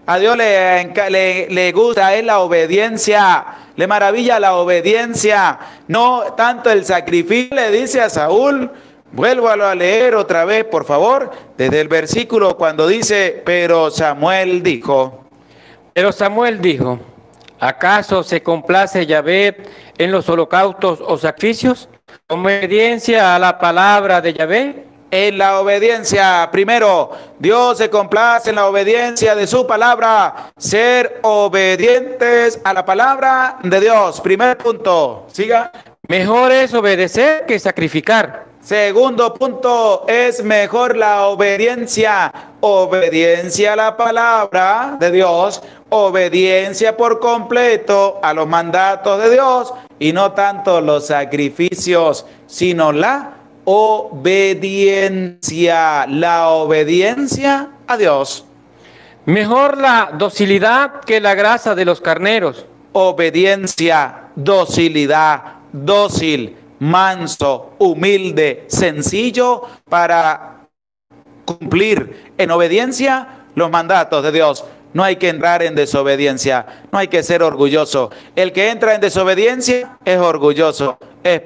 A Dios le gusta, es la obediencia, le maravilla la obediencia, no tanto el sacrificio. Le dice a Saúl, vuélvalo a leer otra vez, por favor, desde el versículo cuando dice: pero Samuel dijo. Pero Samuel dijo: ¿acaso se complace Yahvé en los holocaustos o sacrificios, como obediencia a la palabra de Yahvé? En la obediencia, primero, Dios se complace en la obediencia de su palabra, ser obedientes a la palabra de Dios. Primer punto, siga. Mejor es obedecer que sacrificar. Segundo punto, es mejor la obediencia. Obediencia a la palabra de Dios, obediencia por completo a los mandatos de Dios, y no tanto los sacrificios, sino la obediencia a Dios. Mejor la docilidad que la grasa de los carneros. Obediencia, docilidad, dócil, manso, humilde, sencillo para cumplir en obediencia los mandatos de Dios. No hay que entrar en desobediencia, no hay que ser orgulloso. El que entra en desobediencia es orgulloso, es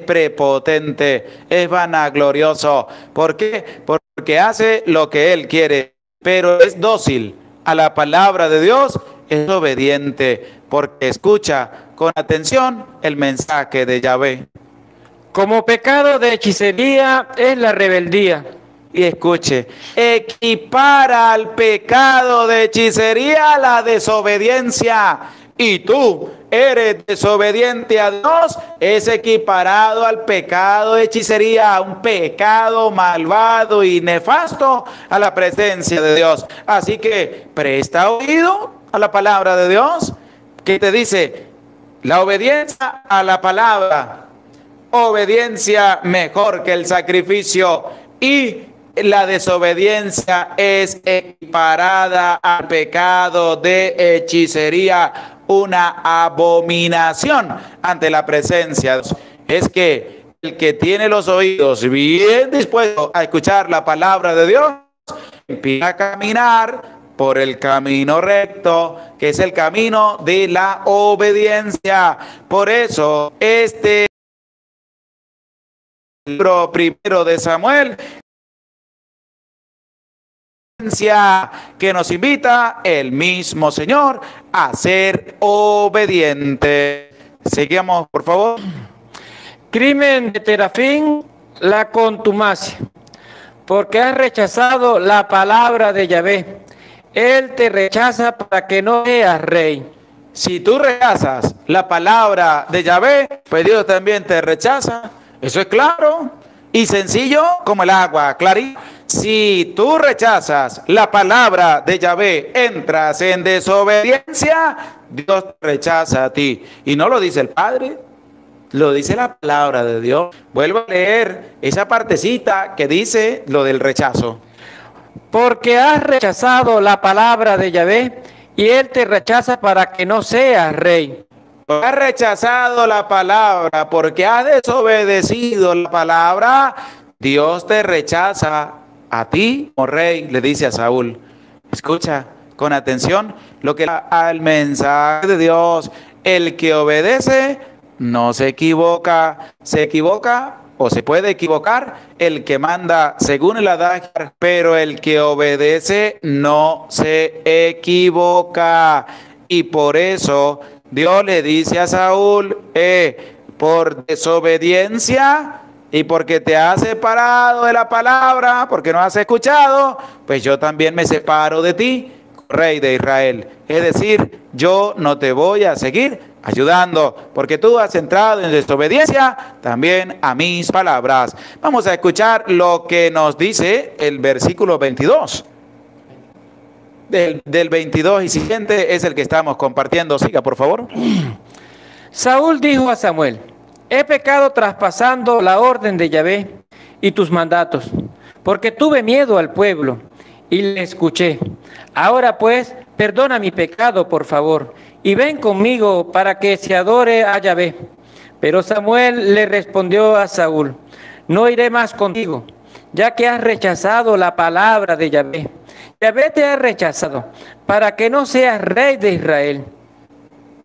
prepotente, es vanaglorioso. ¿Por qué? Porque hace lo que él quiere, pero es dócil a la palabra de Dios, es obediente, porque escucha con atención el mensaje de Yahvé. Como pecado de hechicería es la rebeldía. Y escuche, equipara al pecado de hechicería a la desobediencia. Y tú eres desobediente a Dios, es equiparado al pecado de hechicería, un pecado malvado y nefasto a la presencia de Dios. Así que presta oído a la palabra de Dios, que te dice: la obediencia a la palabra, obediencia mejor que el sacrificio, y la desobediencia es equiparada al pecado de hechicería, una abominación ante la presencia de Dios. Es que el que tiene los oídos bien dispuestos a escuchar la palabra de Dios, empieza a caminar por el camino recto, que es el camino de la obediencia. Por eso este libro primero de Samuel, que nos invita el mismo Señor a ser obediente. Seguimos, por favor. Crimen de Terafín, la contumacia, porque has rechazado la palabra de Yahvé. Él te rechaza para que no seas rey. Si tú rechazas la palabra de Yahvé, pues Dios también te rechaza. Eso es claro y sencillo como el agua, clarito. Si tú rechazas la palabra de Yahvé, entras en desobediencia, Dios te rechaza a ti. Y no lo dice el Padre, Lo dice la palabra de Dios. Vuelvo a leer esa partecita que dice lo del rechazo. Porque has rechazado la palabra de Yahvé, y él te rechaza para que no seas rey. Has rechazado la palabra, porque has desobedecido la palabra, Dios te rechaza a ti como rey, le dice a Saúl. Escucha con atención lo que al mensaje de Dios. El que obedece no se equivoca. Se equivoca o se puede equivocar el que manda según el adagio, pero el que obedece no se equivoca. Y por eso Dios le dice a Saúl, por desobediencia y porque te has separado de la palabra, porque no has escuchado, pues yo también me separo de ti, rey de Israel. Es decir, yo no te voy a seguir ayudando, porque tú has entrado en desobediencia también a mis palabras. Vamos a escuchar lo que nos dice el versículo 22. Del 22 y siguiente es el que estamos compartiendo. Siga, por favor. Saúl dijo a Samuel: he pecado traspasando la orden de Yahvé y tus mandatos, porque tuve miedo al pueblo y le escuché. Ahora pues, perdona mi pecado, por favor, y ven conmigo para que se adore a Yahvé. Pero Samuel le respondió a Saúl: no iré más contigo, ya que has rechazado la palabra de Yahvé. Yahvé te ha rechazado para que no seas rey de Israel.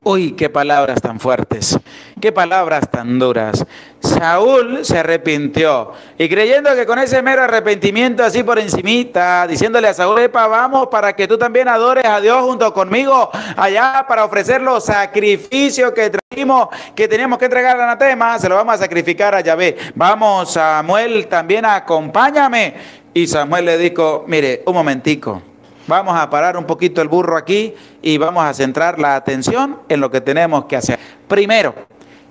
Uy, qué palabras tan fuertes, qué palabras tan duras. Saúl se arrepintió y creyendo que con ese mero arrepentimiento así por encimita, diciéndole a Saúl: epa, vamos para que tú también adores a Dios junto conmigo allá para ofrecer los sacrificios que trajimos, que teníamos que entregar al anatema, se lo vamos a sacrificar a Yahvé. Vamos, Samuel, también acompáñame. Y Samuel le dijo: mire, un momentico. Vamos a parar un poquito el burro aquí y vamos a centrar la atención en lo que tenemos que hacer. Primero,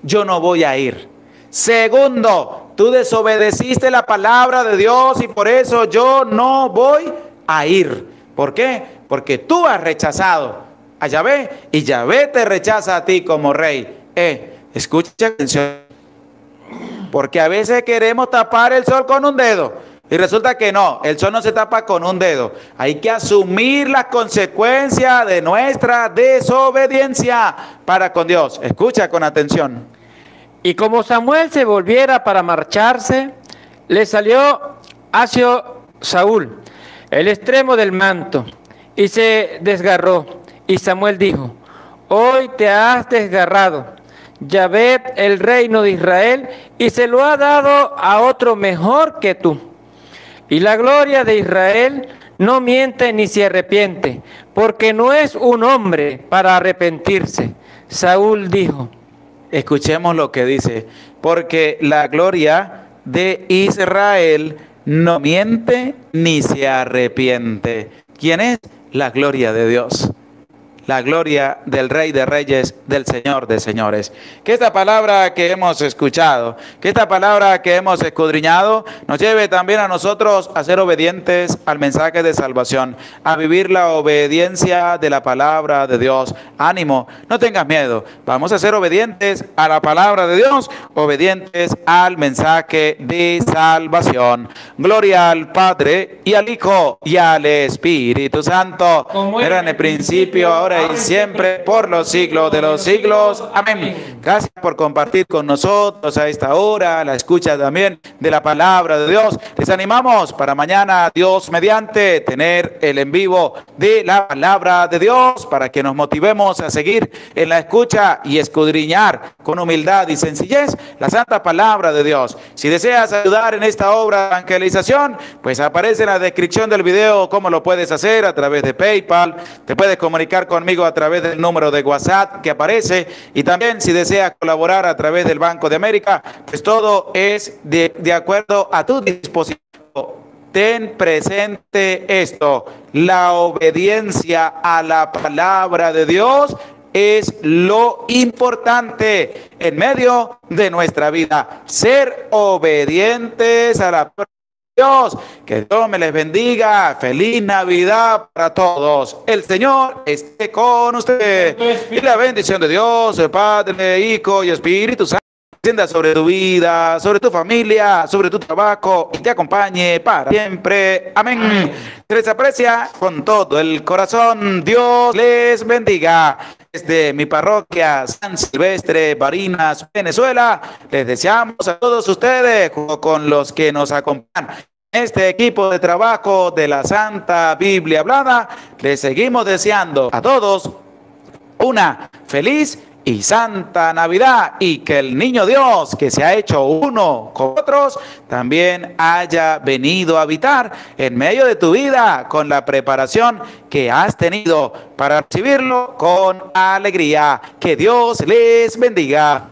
yo no voy a ir. Segundo, tú desobedeciste la palabra de Dios y por eso yo no voy a ir. ¿Por qué? Porque tú has rechazado a Yahvé y Yahvé te rechaza a ti como rey. Escucha atención. Porque a veces queremos tapar el sol con un dedo. Y resulta que no, el sol no se tapa con un dedo. Hay que asumir las consecuencias de nuestra desobediencia para con Dios. Escucha con atención. Y como Samuel se volviera para marcharse, le salió hacia Saúl el extremo del manto y se desgarró. Y Samuel dijo: hoy te has desgarrado Yahvé el reino de Israel y se lo ha dado a otro mejor que tú. Y la gloria de Israel no miente ni se arrepiente, porque no es un hombre para arrepentirse. Saúl dijo. Escuchemos lo que dice: porque la gloria de Israel no miente ni se arrepiente. ¿Quién es? La gloria de Dios. La gloria del Rey de Reyes, del Señor de Señores. Que esta palabra que hemos escuchado, que esta palabra que hemos escudriñado, nos lleve también a nosotros a ser obedientes al mensaje de salvación, a vivir la obediencia de la palabra de Dios. Ánimo, no tengas miedo. Vamos a ser obedientes a la palabra de Dios, obedientes al mensaje de salvación. Gloria al Padre y al Hijo y al Espíritu Santo. Era en el principio, ahora y siempre, por los siglos de los siglos. Amén. Gracias por compartir con nosotros a esta hora, la escucha también de la palabra de Dios. Les animamos para mañana, Dios mediante, tener el en vivo de la palabra de Dios, para que nos motivemos a seguir en la escucha y escudriñar con humildad y sencillez la santa palabra de Dios. Si deseas ayudar en esta obra de evangelización, pues aparece en la descripción del video cómo lo puedes hacer a través de PayPal. Te puedes comunicar conmigo a través del número de WhatsApp que aparece, y también si deseas colaborar a través del Banco de América, pues todo es de acuerdo a tu disposición. Ten presente esto: la obediencia a la palabra de Dios es lo importante en medio de nuestra vida. Ser obedientes a la palabra de Dios. Que Dios me les bendiga. Feliz Navidad para todos. El Señor esté con ustedes. Y la bendición de Dios, el Padre, Hijo y Espíritu Santo descienda sobre tu vida, sobre tu familia, sobre tu trabajo y te acompañe para siempre. Amén. Se les aprecia con todo el corazón. Dios les bendiga. Desde mi parroquia San Silvestre, Barinas, Venezuela, les deseamos a todos ustedes, junto con los que nos acompañan, este equipo de trabajo de la Santa Biblia Hablada, les seguimos deseando a todos una feliz y santa Navidad, y que el niño Dios, que se ha hecho uno con otros, también haya venido a habitar en medio de tu vida con la preparación que has tenido para recibirlo con alegría. Que Dios les bendiga.